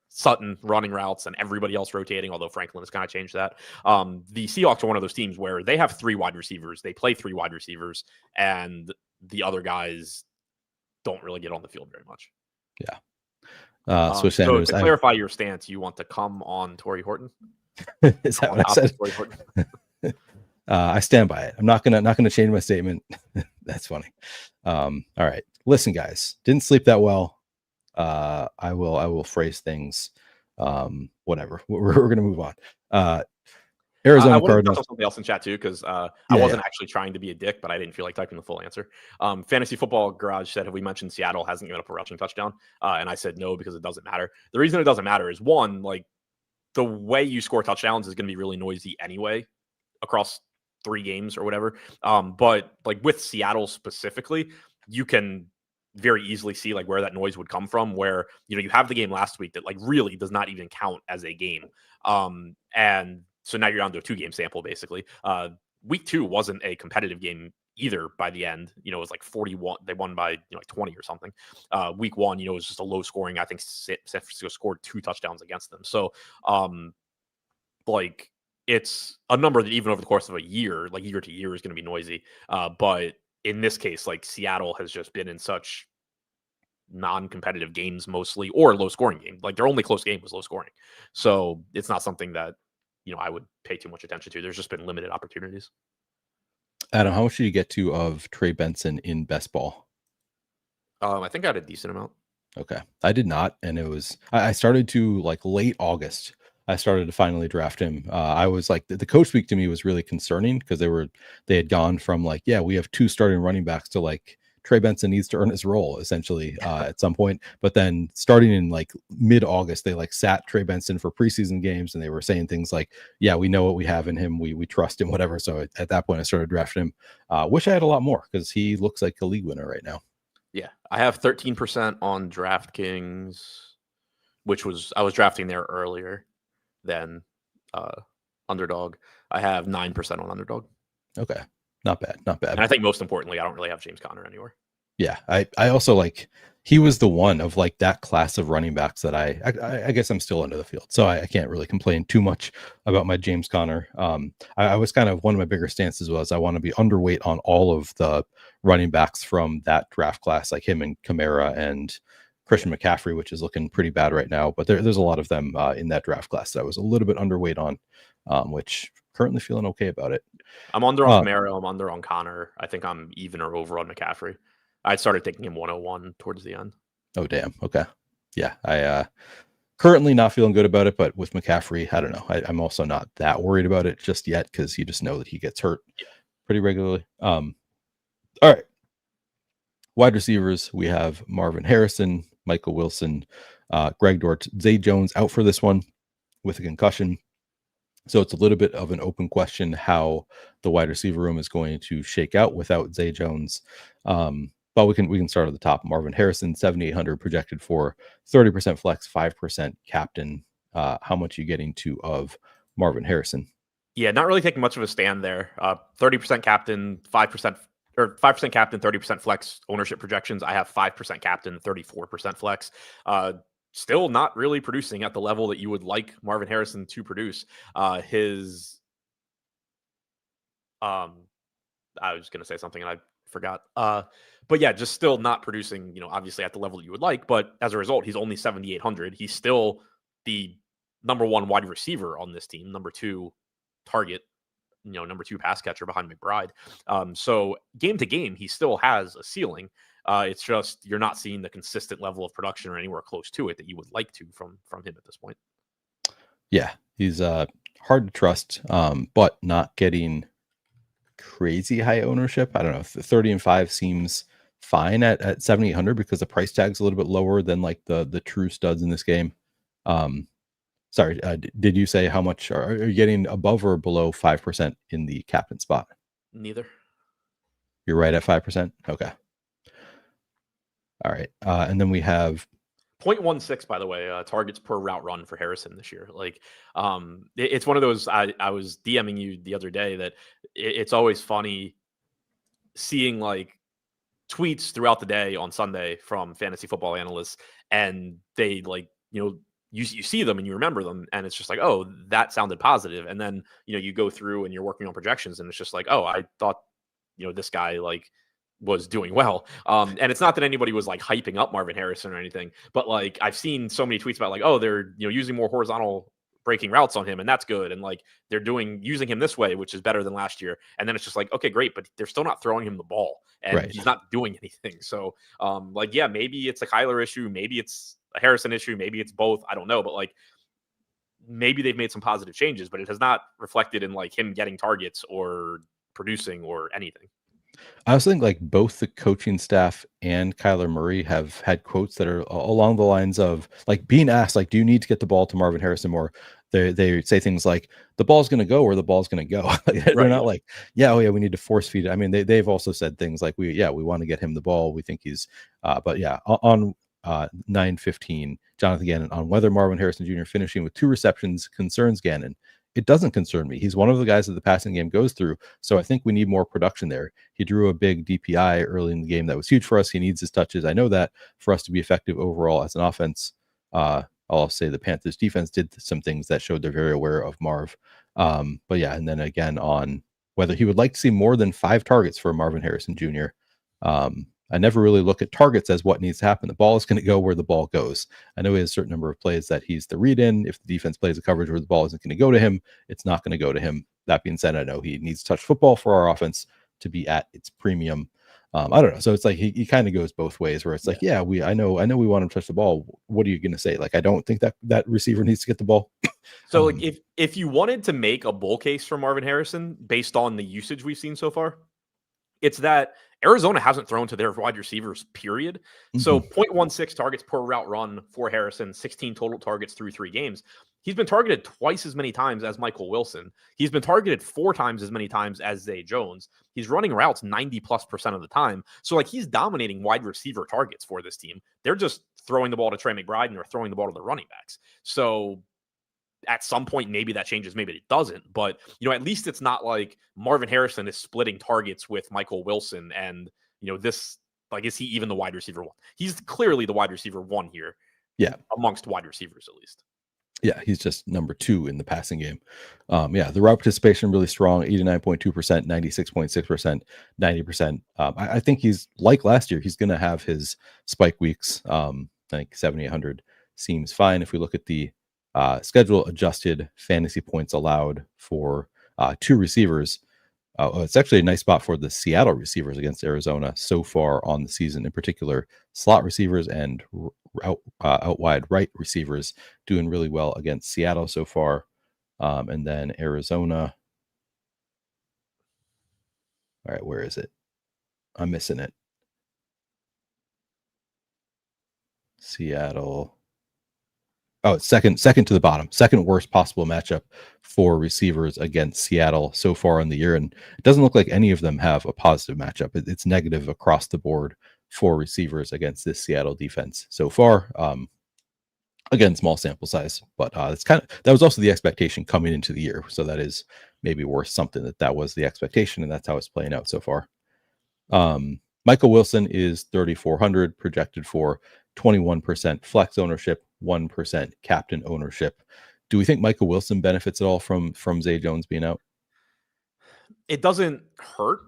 Sutton running routes and everybody else rotating, although Franklin has kind of changed that. The Seahawks are one of those teams where they have 3 wide receivers. They play 3 wide receivers, and the other guys don't really get on the field very much. Yeah. So to clarify your stance, you want to come on Torrey Horton? Is that what I said? I stand by it. I'm not gonna change my statement. That's funny. All right. Listen, guys, didn't sleep that well. I will phrase things. Whatever. We're gonna move on. Arizona Cardinals. Something else in chat too, because I wasn't actually trying to be a dick, but I didn't feel like typing the full answer. Fantasy Football Garage said, "Have we mentioned Seattle hasn't given up a rushing touchdown?" And I said no, because it doesn't matter. The reason it doesn't matter is, one, like, the way you score touchdowns is going to be really noisy anyway across 3 games or whatever. But, like, with Seattle specifically, you can very easily see, like, where that noise would come from, where, you have the game last week that, like, really does not even count as a game. And so now you're down to a 2-game sample, basically. Week 2 wasn't a competitive game either by the end. It was like 41. They won by, like 20 or something. Week 1, it was just a low scoring. I think San Francisco scored 2 touchdowns against them. So, like, it's a number that even over the course of a year, like year to year, is going to be noisy. But in this case, like, Seattle has just been in such non-competitive games mostly, or low scoring game. Like, their only close game was low scoring. So it's not something that, I would pay too much attention to. There's just been limited opportunities. Adam, how much did you get to of Trey Benson in best ball? I think I had a decent amount. Okay. I did not. And it was, I started to, like, late August. I started to finally draft him. I was like, the coach week to me was really concerning because they had gone from like, yeah, we have 2 starting running backs to like Trey Benson needs to earn his role essentially at some point. But then starting in like mid-August, they like sat Trey Benson for preseason games and they were saying things like, yeah, we know what we have in him. We trust him, whatever. So at that point I started drafting him. Wish I had a lot more because he looks like a league winner right now. Yeah. I have 13% on DraftKings, I was drafting there earlier than Underdog. I have 9% on Underdog. Okay. Not bad. Not bad. And I think most importantly, I don't really have James Conner anywhere. Yeah. I also like, he was the one of like that class of running backs that I guess I'm still under the field. So I can't really complain too much about my James Conner. I was kind of, one of my bigger stances was I want to be underweight on all of the running backs from that draft class, like him and Kamara and Christian McCaffrey, which is looking pretty bad right now. But there's a lot of them in that draft class that I was a little bit underweight on, which currently feeling okay about it. I'm under on Kamara. I'm under on Connor. I think I'm even or over on McCaffrey. I started taking him 101 towards the end. Oh, damn. Okay. Yeah. I currently not feeling good about it, but with McCaffrey, I don't know. I'm also not that worried about it just yet because you just know that he gets hurt pretty regularly. All right. Wide receivers, we have Marvin Harrison, Michael Wilson, Greg Dortch, Zay Jones out for this one with a concussion. So it's a little bit of an open question how the wide receiver room is going to shake out without Zay Jones. But we can start at the top. Marvin Harrison, 7,800 projected for 30% flex, 5% captain. How much are you getting to of Marvin Harrison? Yeah, not really taking much of a stand there. 30% captain, 5% or 5% captain, 30% flex ownership projections. I have 5% captain, 34% flex. Still not really producing at the level that you would like Marvin Harrison to produce. I was going to say something and I forgot. But yeah, just still not producing, obviously at the level that you would like. But as a result, he's only 7,800. He's still the number 1 wide receiver on this team, number 2 target, number 2 pass catcher behind McBride. So game to game, he still has a ceiling. It's just you're not seeing the consistent level of production or anywhere close to it that you would like to from him at this point. Yeah, he's hard to trust, but not getting crazy high ownership. I don't know. 30 and 5 seems fine at 7,800 because the price tag's a little bit lower than like the true studs in this game. Sorry, did you say how much are you getting above or below 5% in the captain spot? Neither. You're right at 5%. Okay. All right. And then we have 0.16, by the way, targets per route run for Harrison this year. Like, it's one of those, I was DMing you the other day that it's always funny seeing like tweets throughout the day on Sunday from fantasy football analysts, and they like, you see them and you remember them, and it's just like, oh, that sounded positive. And then, you go through and you're working on projections and it's just like, oh, I thought, this guy like was doing well. And it's not that anybody was like hyping up Marvin Harrison or anything, but like I've seen so many tweets about like, oh, they're, using more horizontal breaking routes on him and that's good. And like they're using him this way, which is better than last year. And then it's just like, okay, great. But they're still not throwing him the ball and he's not doing anything. So like, yeah, maybe it's a Kyler issue. Maybe it's a Harrison issue. Maybe it's both. I don't know. But like, maybe they've made some positive changes, but it has not reflected in like him getting targets or producing or anything. I also think like both the coaching staff and Kyler Murray have had quotes that are along the lines of like being asked, like, do you need to get the ball to Marvin Harrison more? They say things like the ball's going to go where the ball's going to go. They're not like, yeah, we need to force feed it. I mean, they've also said things like we want to get him the ball. We think he's, but yeah, on 9:15, Jonathan Gannon on whether Marvin Harrison Jr. finishing with 2 receptions concerns Gannon. It doesn't concern me. He's one of the guys that the passing game goes through. So I think we need more production there. He drew a big DPI early in the game that was huge for us. He needs his touches. I know that for us to be effective overall as an offense. I'll say the Panthers defense did some things that showed they're very aware of Marv. But yeah, and then again on whether he would like to see more than 5 targets for Marvin Harrison Jr. I never really look at targets as what needs to happen. The ball is going to go where the ball goes. I know he has a certain number of plays that he's the read in. If the defense plays a coverage where the ball isn't going to go to him, it's not going to go to him. That being said, I know he needs to touch football for our offense to be at its premium. I don't know. So it's like he kind of goes both ways where it's like, yeah, I know we want him to touch the ball. What are you going to say? Like, I don't think that receiver needs to get the ball. So like if you wanted to make a bull case for Marvin Harrison based on the usage we've seen so far, it's that Arizona hasn't thrown to their wide receivers, period. So 0.16 targets per route run for Harrison, 16 total targets through 3 games. He's been targeted twice as many times as Michael Wilson. He's been targeted 4 times as many times as Zay Jones. He's running routes 90+% of the time. So like he's dominating wide receiver targets for this team. They're just throwing the ball to Trey McBride and they're throwing the ball to the running backs. So at some point, maybe that changes, maybe it doesn't. But, at least it's not like Marvin Harrison is splitting targets with Michael Wilson. And, this, like, is he even the wide receiver one? He's clearly the wide receiver one here. Yeah. Amongst wide receivers, at least. Yeah, he's just number 2 in the passing game. The route participation really strong, 89.2%, 96.6%, 90%. I think he's like last year. He's going to have his spike weeks. I think 7,800 seems fine. If we look at the schedule adjusted fantasy points allowed for 2 receivers, it's actually a nice spot for the Seattle receivers against Arizona so far on the season, in particular slot receivers and out wide right receivers doing really well against Seattle so far. And then Arizona. All right, where is it? I'm missing it. Seattle. Oh, it's second to the bottom. Second worst possible matchup for receivers against Seattle so far in the year. And it doesn't look like any of them have a positive matchup. It's negative across the board for receivers against this Seattle defense so far. Again, small sample size, but that was also the expectation coming into the year. So that is maybe worth something that was the expectation, and that's how it's playing out so far. Michael Wilson is 3,400 projected for 21% flex ownership, 1% captain ownership. Do we think Michael Wilson benefits at all from Zay Jones being out? It doesn't hurt.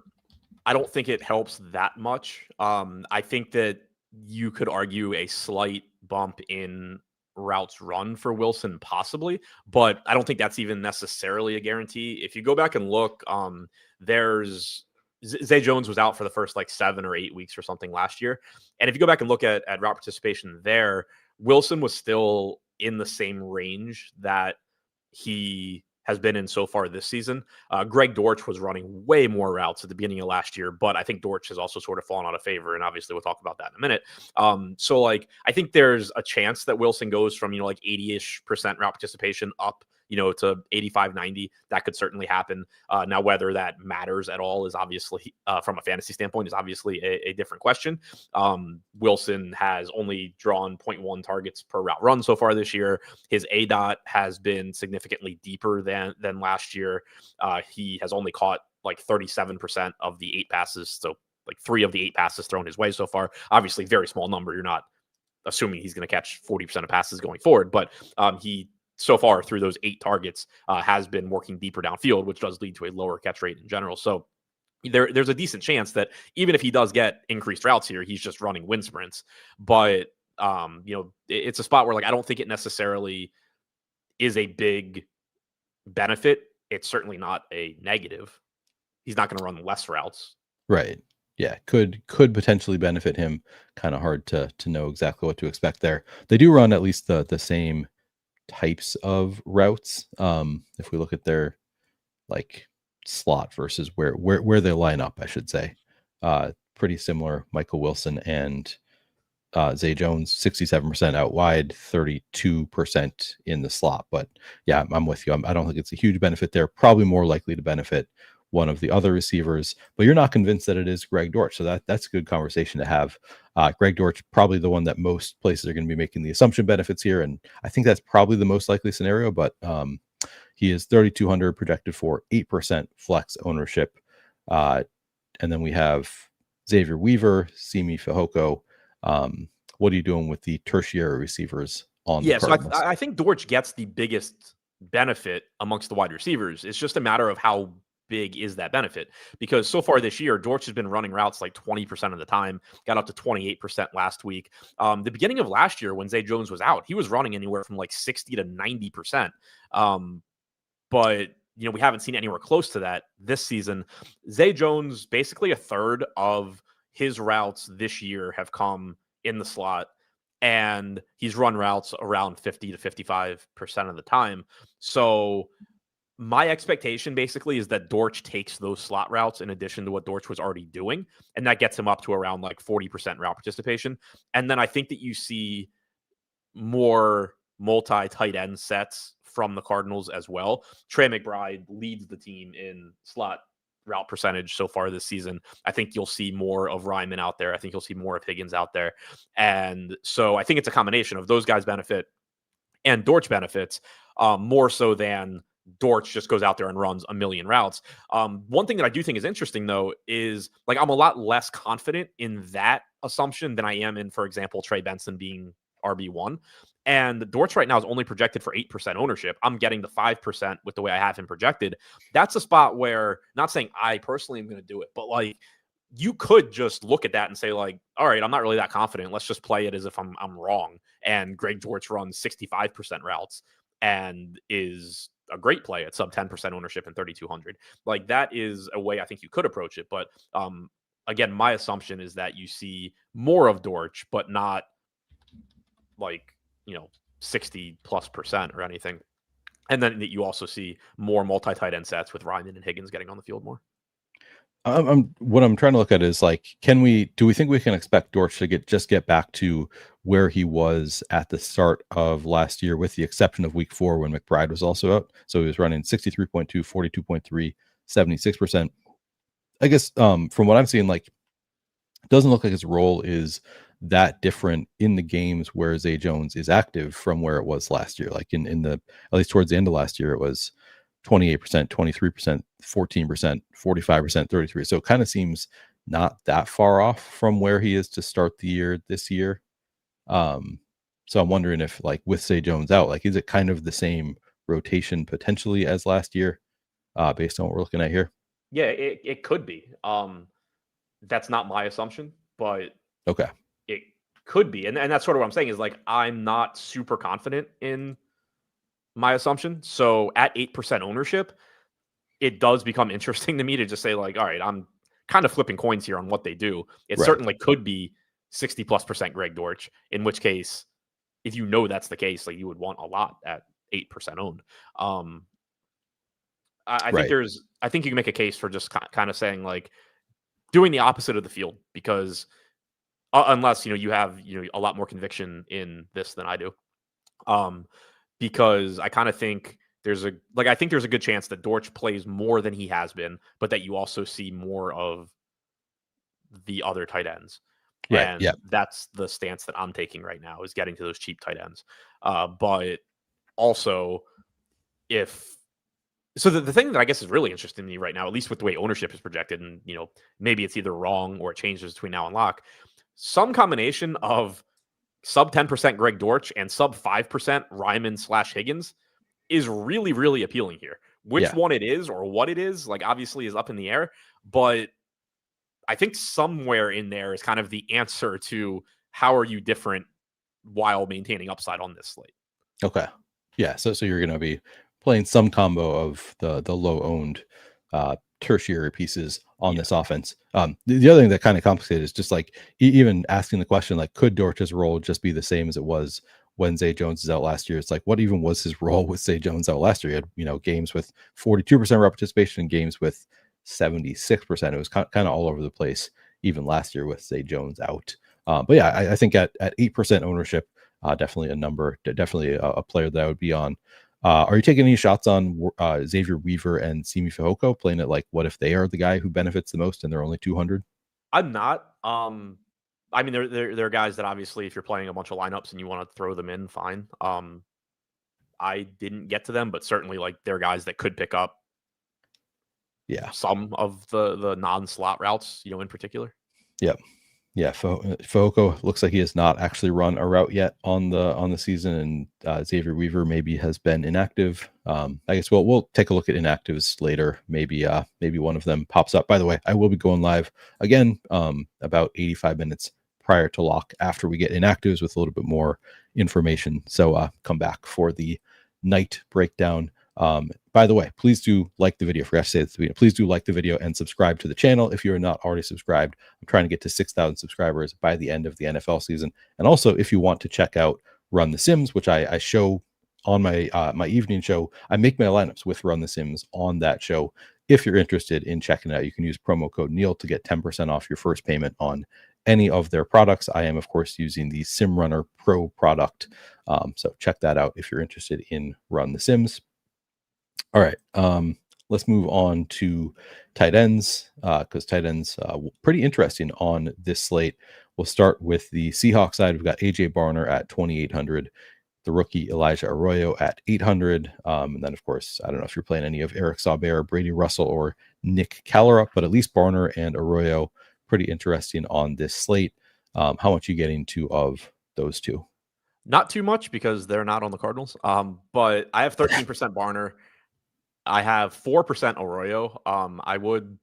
I don't think it helps that much. I think that you could argue a slight bump in routes run for Wilson possibly, but I don't think that's even necessarily a guarantee. If you go back and look, there's Zay Jones was out for the first like 7 or 8 weeks or something last year. And if you go back and look at route participation there, Wilson was still in the same range that he has been in so far this season. Greg Dortch was running way more routes at the beginning of last year, but I think Dortch has also sort of fallen out of favor, and obviously we'll talk about that in a minute. So like I think there's a chance that Wilson goes from like 80-ish% route participation up to 85, 90. That could certainly happen. Now, whether that matters at all is obviously, from a fantasy standpoint, is obviously a different question. Wilson has only drawn 0.1 targets per route run so far this year. His ADOT has been significantly deeper than last year. He has only caught like 37% of the 8 passes. So like 3 of the 8 passes thrown his way so far. Obviously, very small number. You're not assuming he's going to catch 40% of passes going forward, but he so far through those 8 targets has been working deeper downfield, which does lead to a lower catch rate in general. So there's a decent chance that even if he does get increased routes here, he's just running wind sprints. But it's a spot where like I don't think it necessarily is a big benefit. It's certainly not a negative. He's not going to run less routes. Right. Yeah, could potentially benefit him. Kind of hard to know exactly what to expect there. They do run at least the same types of routes. If we look at their like slot versus where they line up, I should say, pretty similar. Michael Wilson and Zay Jones, 67% out wide, 32% in the slot. But yeah, I'm with you. I don't think it's a huge benefit there. Probably more likely to benefit one of the other receivers, but you're not convinced that it is Greg Dortch. So that's a good conversation to have. Greg Dortch, probably the one that most places are going to be making the assumption benefits here. And I think that's probably the most likely scenario, but he is 3,200 projected for 8% flex ownership. And then we have Xavier Weaver, Simi Fehoko. What are you doing with the tertiary receivers on the Cardinals? So I think Dortch gets the biggest benefit amongst the wide receivers. It's just a matter of how big is that benefit, because so far this year, Dortch has been running routes like 20% of the time, got up to 28% last week. The beginning of last year when Zay Jones was out, he was running anywhere from like 60 to 90%. But we haven't seen anywhere close to that this season. Zay Jones, basically a third of his routes this year have come in the slot, and he's run routes around 50 to 55% of the time. So my expectation basically is that Dortch takes those slot routes in addition to what Dortch was already doing, and that gets him up to around like 40% route participation. And then I think that you see more multi tight end sets from the Cardinals as well. Trey McBride leads the team in slot route percentage so far this season. I think you'll see more of Ryman out there. I think you'll see more of Higgins out there. And so I think it's a combination of those guys benefit and Dortch benefits more so than Dortch just goes out there and runs a million routes. One thing that I do think is interesting, though, is like I'm a lot less confident in that assumption than I am in, for example, Trey Benson being RB1. And Dortch right now is only projected for 8% ownership. I'm getting the 5% with the way I have him projected. That's a spot where, not saying I personally am going to do it, but like you could just look at that and say like, all right, I'm not really that confident. Let's just play it as if I'm wrong. And Greg Dortch runs 65% routes and is a great play at sub 10% ownership and 3,200. Like that is a way I think you could approach it. But again, my assumption is that you see more of Dortch, but not like, 60+% or anything. And then that you also see more multi-tight end sets with Ryman and Higgins getting on the field more. What I'm trying to look at is like, do we think we can expect Dortch to get back to where he was at the start of last year, with the exception of week 4 when McBride was also out? So he was running 63.2, 42.3, 76%. I guess from what I'm seeing, like, it doesn't look like his role is that different in the games where Zay Jones is active from where it was last year. Like in the, at least towards the end of last year, it was 28%, 23%, 14%, 45%, 33%. So it kind of seems not that far off from where he is to start the year this year. So I'm wondering if, like, with Zay Jones out, like, is it kind of the same rotation potentially as last year, based on what we're looking at here? Yeah, it could be. That's not my assumption, but Okay. it could be. And that's sort of what I'm saying is like, I'm not super confident in my assumption. So at 8% ownership, it does become interesting to me to just say like, all right, I'm kind of flipping coins here on what they do. It Right. certainly could be 60+% Greg Dortch, in which case, if you know that's the case, like you would want a lot at 8% owned. I think Right. I think you can make a case for just kind of saying like doing the opposite of the field, because unless, you have, a lot more conviction in this than I do. Because I kind of think I think there's a good chance that Dortch plays more than he has been, but that you also see more of the other tight ends. Right. And Yeah. that's the stance that I'm taking right now, is getting to those cheap tight ends. But also, so the thing that I guess is really interesting to me right now, at least with the way ownership is projected, and maybe it's either wrong or it changes between now and lock, some combination of sub 10% Greg Dortch and sub 5% Ryman / Higgins is really, really appealing here. Which one it is or what it is, like, obviously is up in the air, but I think somewhere in there is kind of the answer to how are you different while maintaining upside on this slate. Okay. Yeah. So you're going to be playing some combo of the low owned tertiary pieces on this offense. The other thing that kind of complicated is just like even asking the question, like, could Dortch's role just be the same as it was when Zay Jones is out last year? It's like, what even was his role with Zay Jones out last year? He had, games with 42% rep participation and games with 76%. It was kind of all over the place, even last year with Zay Jones out. But yeah, I think at 8% ownership, definitely a number, definitely a player that I would be on. Are you taking any shots on Xavier Weaver and Simi Fehoko, playing it like, what if they are the guy who benefits the most and they're only 200? I'm not. I mean, they're guys that obviously, if you're playing a bunch of lineups and you want to throw them in, fine. I didn't get to them, but certainly like they're guys that could pick up some of the non-slot routes, in particular. Yep. Yeah, Fehoko looks like he has not actually run a route yet on the season, and Xavier Weaver maybe has been inactive. I guess we'll take a look at inactives later. Maybe one of them pops up. By the way, I will be going live again about 85 minutes prior to lock after we get inactives with a little bit more information. So come back for the night breakdown By the way, please do like the video. I forgot to say this video. Please do like the video and subscribe to the channel if you're not already subscribed. I'm trying to get to 6,000 subscribers by the end of the NFL season. And also, if you want to check out Run the Sims, which I show on my my evening show, I make my lineups with Run the Sims on that show. If you're interested in checking it out, you can use promo code Neil to get 10% off your first payment on any of their products. I am, of course, using the Sim Runner Pro product. So check that out if you're interested in Run the Sims. All right. Let's move on to tight ends because tight ends pretty interesting on this slate. We'll start with the Seahawks side. We've got AJ Barner at 2,800, the rookie Elijah Arroyo at 800, and then of course I don't know if you're playing any of Eric Saubert, Brady Russell, or Nick Callerup, but at least Barner and Arroyo pretty interesting on this slate. How much are you getting to of those two? Not too much because they're not on the Cardinals. But I have 13% Barner. I have 4% Arroyo. I would,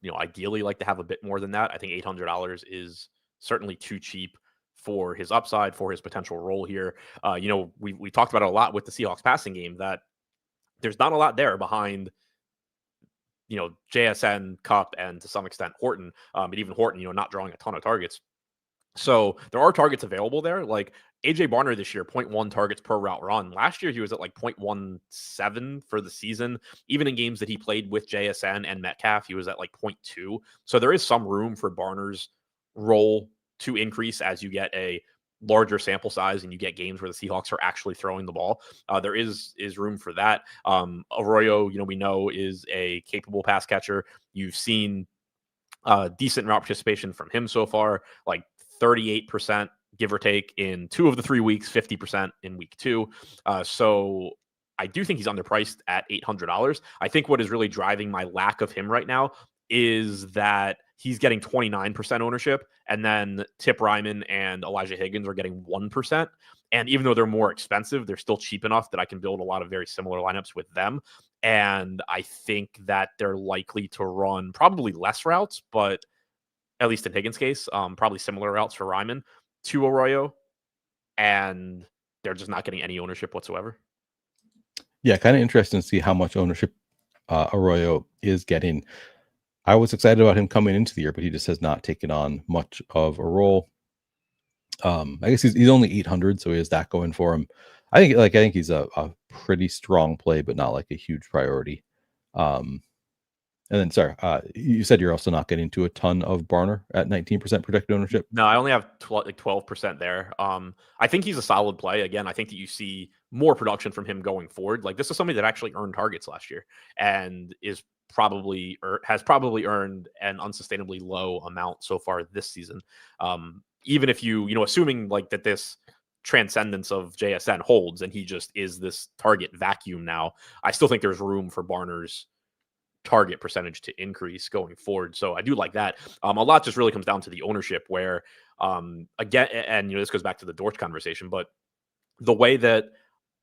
ideally like to have a bit more than that. I think $800 is certainly too cheap for his upside, for his potential role here. We talked about it a lot with the Seahawks passing game that there's not a lot there behind, JSN, Cup, and to some extent Horton. And even Horton, not drawing a ton of targets. So there are targets available there. Like AJ Barner this year, 0.1 targets per route run. Last year, he was at like 0.17 for the season. Even in games that he played with JSN and Metcalf, he was at like 0.2. So there is some room for Barner's role to increase as you get a larger sample size and you get games where the Seahawks are actually throwing the ball. There is room for that. Arroyo, we know is a capable pass catcher. You've seen decent route participation from him so far, like 38%, give or take, in 2 of the 3 weeks, 50% in week 2. So I do think he's underpriced at $800. I think what is really driving my lack of him right now is that he's getting 29% ownership, and then Tip Ryman and Elijah Higgins are getting 1%. And even though they're more expensive, they're still cheap enough that I can build a lot of very similar lineups with them. And I think that they're likely to run probably less routes, but at least in Higgins' case, probably similar routes for Ryman to Arroyo, and they're just not getting any ownership whatsoever. Yeah, kind of interesting to see how much ownership Arroyo is getting. I was excited about him coming into the year, but he just has not taken on much of a role. I guess he's only 800, so he has that going for him. I think he's a pretty strong play, but not like a huge priority. And then, sorry, you said you're also not getting to a ton of Barner at 19% projected ownership. No, I only have 12% there. I think he's a solid play. Again, I think that you see more production from him going forward. Like, this is somebody that actually earned targets last year and is probably has probably earned an unsustainably low amount so far this season. Even if assuming like that this transcendence of JSN holds and he just is this target vacuum now, I still think there's room for Barner's target percentage to increase going forward. So I do like that. A lot just really comes down to the ownership where, again, and this goes back to the Dortch conversation, but the way that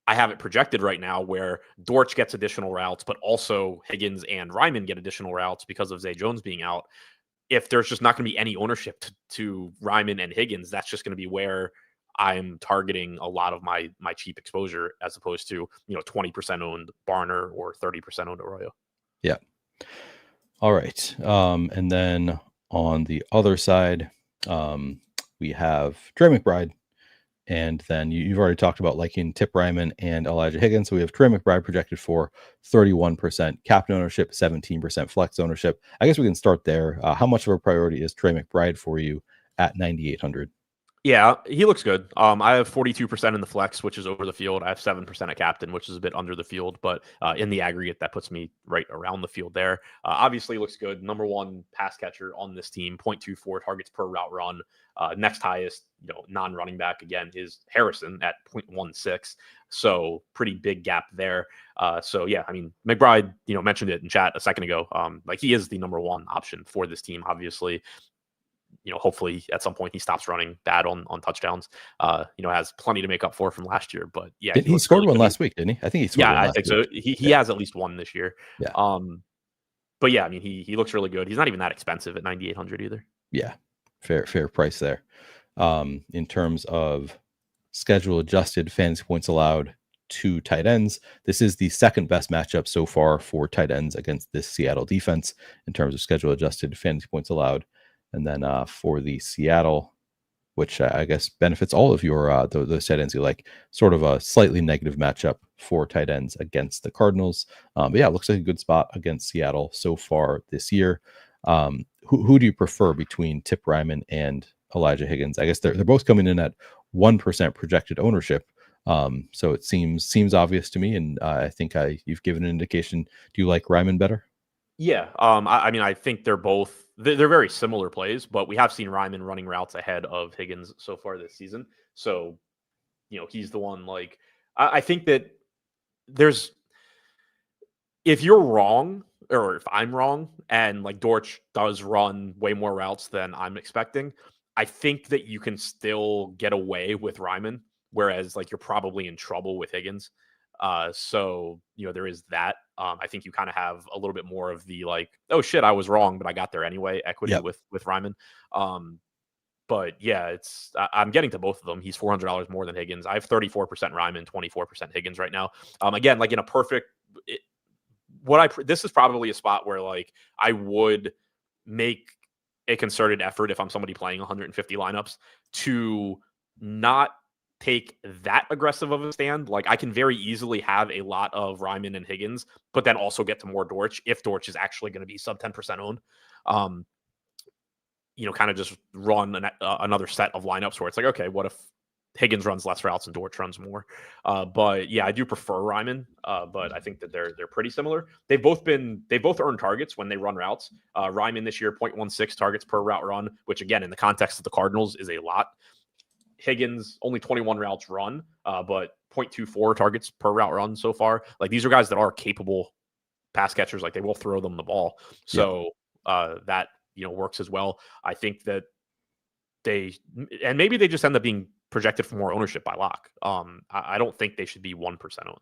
I have it projected right now where Dortch gets additional routes, but also Higgins and Ryman get additional routes because of Zay Jones being out. If there's just not going to be any ownership to Ryman and Higgins, that's just going to be where I'm targeting a lot of my cheap exposure as opposed to, 20% owned Barner or 30% owned Arroyo. Yeah. All right. And then on the other side, we have Trey McBride. And then you've already talked about liking Tip Ryman and Elijah Higgins. So we have Trey McBride projected for 31% captain ownership, 17% flex ownership. I guess we can start there. How much of a priority is Trey McBride for you at 9,800? Yeah, he looks good. I have 42% in the flex, which is over the field. I have 7% at captain, which is a bit under the field, but in the aggregate, that puts me right around the field there. Obviously, looks good. Number 1 pass catcher on this team, 0.24 targets per route run. Next highest, non-running back again is Harrison at 0.16. So pretty big gap there. So yeah, I mean, McBride, mentioned it in chat a second ago. Like, he is the number 1 option for this team, obviously. Hopefully at some point he stops running bad on touchdowns. Has plenty to make up for from last year. But yeah, he scored one last week, didn't he? I think he scored one last week. So. He has at least one this year. Yeah. But yeah, I mean, he looks really good. He's not even that expensive at 9,800 either. Yeah, fair price there. In terms of schedule adjusted fantasy points allowed, two tight ends. This is the second best matchup so far for tight ends against this Seattle defense in terms of schedule adjusted fantasy points allowed. And then for the Seattle, which I guess benefits all of your those tight ends you like, sort of a slightly negative matchup for tight ends against the Cardinals. But yeah, it looks like a good spot against Seattle so far this year. Who do you prefer between Tip Ryman and Elijah Higgins? I guess they're both coming in at 1% projected ownership. So it seems obvious to me, and I think you've given an indication. Do you like Ryman better? Yeah. I mean, I think they're very similar plays, but we have seen Ryman running routes ahead of Higgins so far this season. So, he's the one. Like, I think that if you're wrong, or if I'm wrong, and like Dortch does run way more routes than I'm expecting, I think that you can still get away with Ryman, whereas like you're probably in trouble with Higgins. So there is that. I think you kind of have a little bit more of the like, oh shit, I was wrong, but I got there anyway equity with Ryman. But yeah, I'm getting to both of them. He's $400 more than Higgins. I have 34% Ryman, 24% Higgins right now. Again, like in a perfect, this is probably a spot where like I would make a concerted effort if I'm somebody playing 150 lineups to not take that aggressive of a stand. Like I can very easily have a lot of Ryman and Higgins, but then also get to more Dortch if Dortch is actually going to be sub 10% owned. Kind of just run another set of lineups where it's like, okay, what if Higgins runs less routes and Dortch runs more? But yeah, I do prefer Ryman, but I think that they're pretty similar. They both earned targets when they run routes. Ryman this year, 0.16 targets per route run, which again, in the context of the Cardinals is a lot. Higgins only 21 routes run, but 0.24 targets per route run so far. Like these are guys that are capable pass catchers. Like they will throw them the ball. So that, works as well. I think that maybe they just end up being projected for more ownership by lock. I don't think they should be 1% owned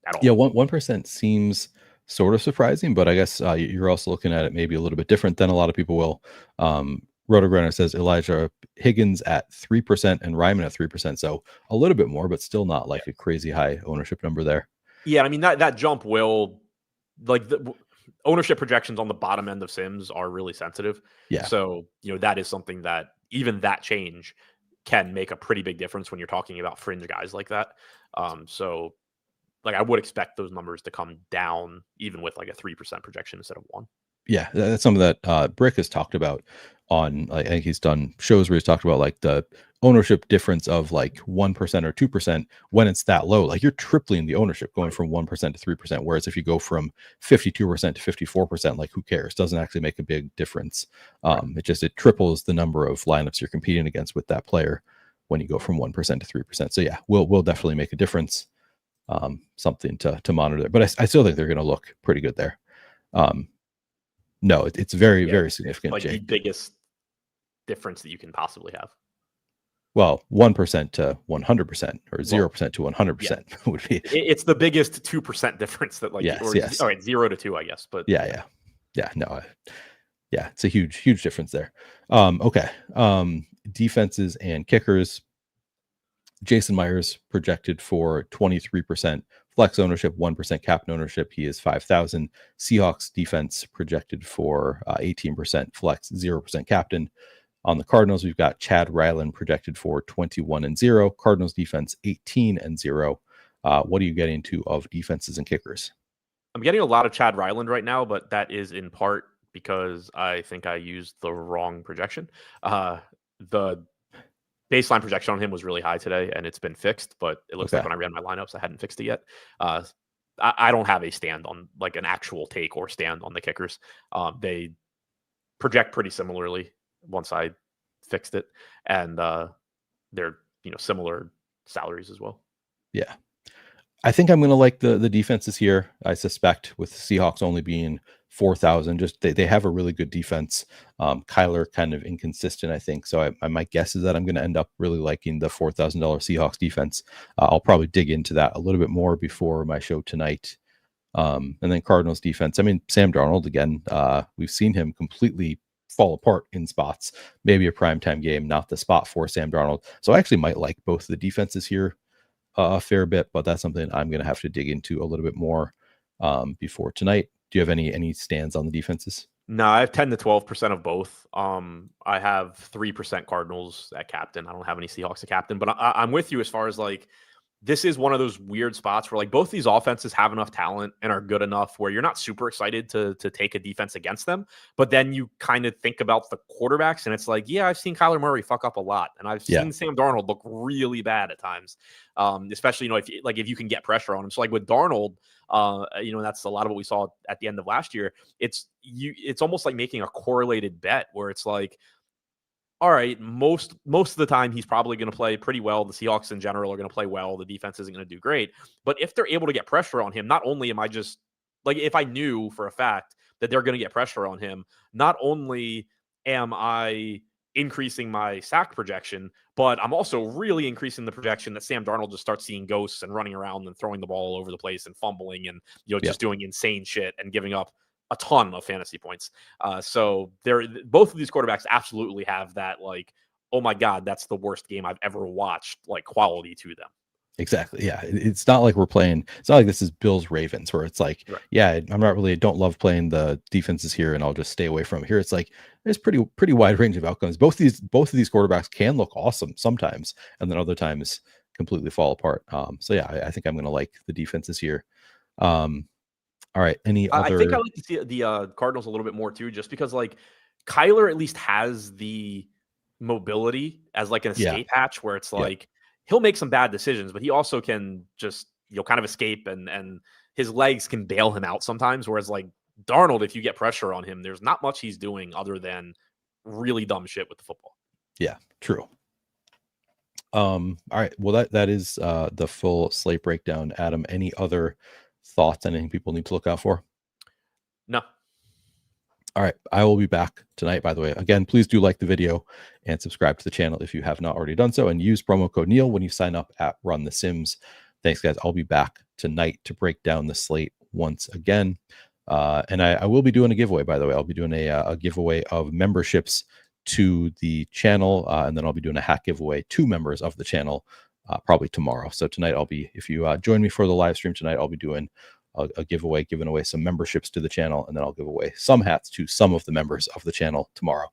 at all. Yeah, 1% seems sort of surprising, but I guess you're also looking at it maybe a little bit different than a lot of people will. Rotogrunner says Elijah Higgins at 3% and Ryman at 3%. So a little bit more, but still not like a crazy high ownership number there. Yeah, I mean, that jump will, like, the ownership projections on the bottom end of Sims are really sensitive. Yeah. So, that is something that even that change can make a pretty big difference when you're talking about fringe guys like that. So, like, I would expect those numbers to come down even with like a 3% projection instead of 1. Yeah, that's something that Brick has talked about on, I think he's done shows where he's talked about like the ownership difference of like 1% or 2% when it's that low. Like you're tripling the ownership going from 1% to 3%. Whereas if you go from 52% to 54%, like who cares? Doesn't actually make a big difference. It triples the number of lineups you're competing against with that player when you go from 1% to 3%. So yeah, we'll definitely make a difference. Something to monitor there. But I still think they're going to look pretty good there. No, it's very, very significant. Like the biggest difference that you can possibly have. Well, 1% to 100% or 0% to 100% would be. It's the biggest 2% difference that like, yes. All right, 0 to 2, I guess. But yeah. No, it's a huge difference there. Okay. Defenses and kickers. Jason Myers projected for 23% flex ownership, 1% captain ownership. He is 5,000. Seahawks defense projected for 18% flex, 0% captain. On the Cardinals, we've got Chad Ryland projected for 21-0. Cardinals defense 18-0. What are you getting to of defenses and kickers? I'm getting a lot of Chad Ryland right now, but that is in part because I think I used the wrong projection. The baseline projection on him was really high today, and it's been fixed. But it looks like when I ran my lineups, I hadn't fixed it yet. I don't have a stand on like an actual take or stand on the kickers. They project pretty similarly once I fixed it, and they're similar salaries as well. Yeah, I think I'm going to like the defenses here. I suspect with Seahawks only being 4,000, just they have a really good defense. Kyler kind of inconsistent, I think. So my guess is that I'm going to end up really liking the $4,000 Seahawks defense. I'll probably dig into that a little bit more before my show tonight. And then Cardinals defense. I mean, Sam Darnold again. We've seen him completely fall apart in spots. Maybe a primetime game, not the spot for Sam Darnold. So I actually might like both the defenses here. a fair bit, but that's something I'm going to have to dig into a little bit more before tonight. Do you have any stands on the defenses? No, I have 10 to 12% of both. I have 3% Cardinals at captain. I don't have any Seahawks at captain, but I'm with you as far as like, this is one of those weird spots where like both these offenses have enough talent and are good enough where you're not super excited to take a defense against them. But then you kind of think about the quarterbacks and it's like, yeah, I've seen Kyler Murray fuck up a lot. And I've seen Sam Darnold look really bad at times. Especially, if you can get pressure on him. So like with Darnold, that's a lot of what we saw at the end of last year. It's almost like making a correlated bet where it's like, all right, most of the time he's probably going to play pretty well. The Seahawks in general are going to play well. The defense isn't going to do great. But if they're able to get pressure on him, not only am I just like, if I knew for a fact that they're going to get pressure on him, not only am I increasing my sack projection, but I'm also really increasing the projection that Sam Darnold just starts seeing ghosts and running around and throwing the ball all over the place and fumbling and just doing insane shit and giving up a ton of fantasy points. So both of these quarterbacks absolutely have that, like, oh my God, that's the worst game I've ever watched, like, quality to them. Exactly. Yeah. It's not like it's not like this is Bills Ravens where it's like, right. Yeah, don't love playing the defenses here and I'll just stay away from it. Here it's like there's pretty wide range of outcomes. Both of these quarterbacks can look awesome sometimes, and then other times completely fall apart. So yeah, I think I'm gonna like the defenses here. All right. Any other? I think I like to see the Cardinals a little bit more too, just because like Kyler at least has the mobility as like an escape hatch where it's like he'll make some bad decisions, but he also can just kind of escape and his legs can bail him out sometimes. Whereas like Darnold, if you get pressure on him, there's not much he's doing other than really dumb shit with the football. Yeah, true. All right. Well, that is the full slate breakdown. Adam, any other thoughts? Anything people need to look out for? No. All right. I will be back tonight, by the way. Again, please do like the video and subscribe to the channel if you have not already done so, and use promo code Neil when you sign up at Run the Sims. Thanks, guys. I'll be back tonight to break down the slate once again. And I will be doing a giveaway, by the way. I'll be doing a giveaway of memberships to the channel, and then I'll be doing a hat giveaway to members of the channel probably tomorrow. So tonight if you join me for the live stream tonight, I'll be doing a giveaway, giving away some memberships to the channel, and then I'll give away some hats to some of the members of the channel tomorrow.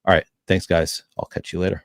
All right. Thanks, guys. I'll catch you later.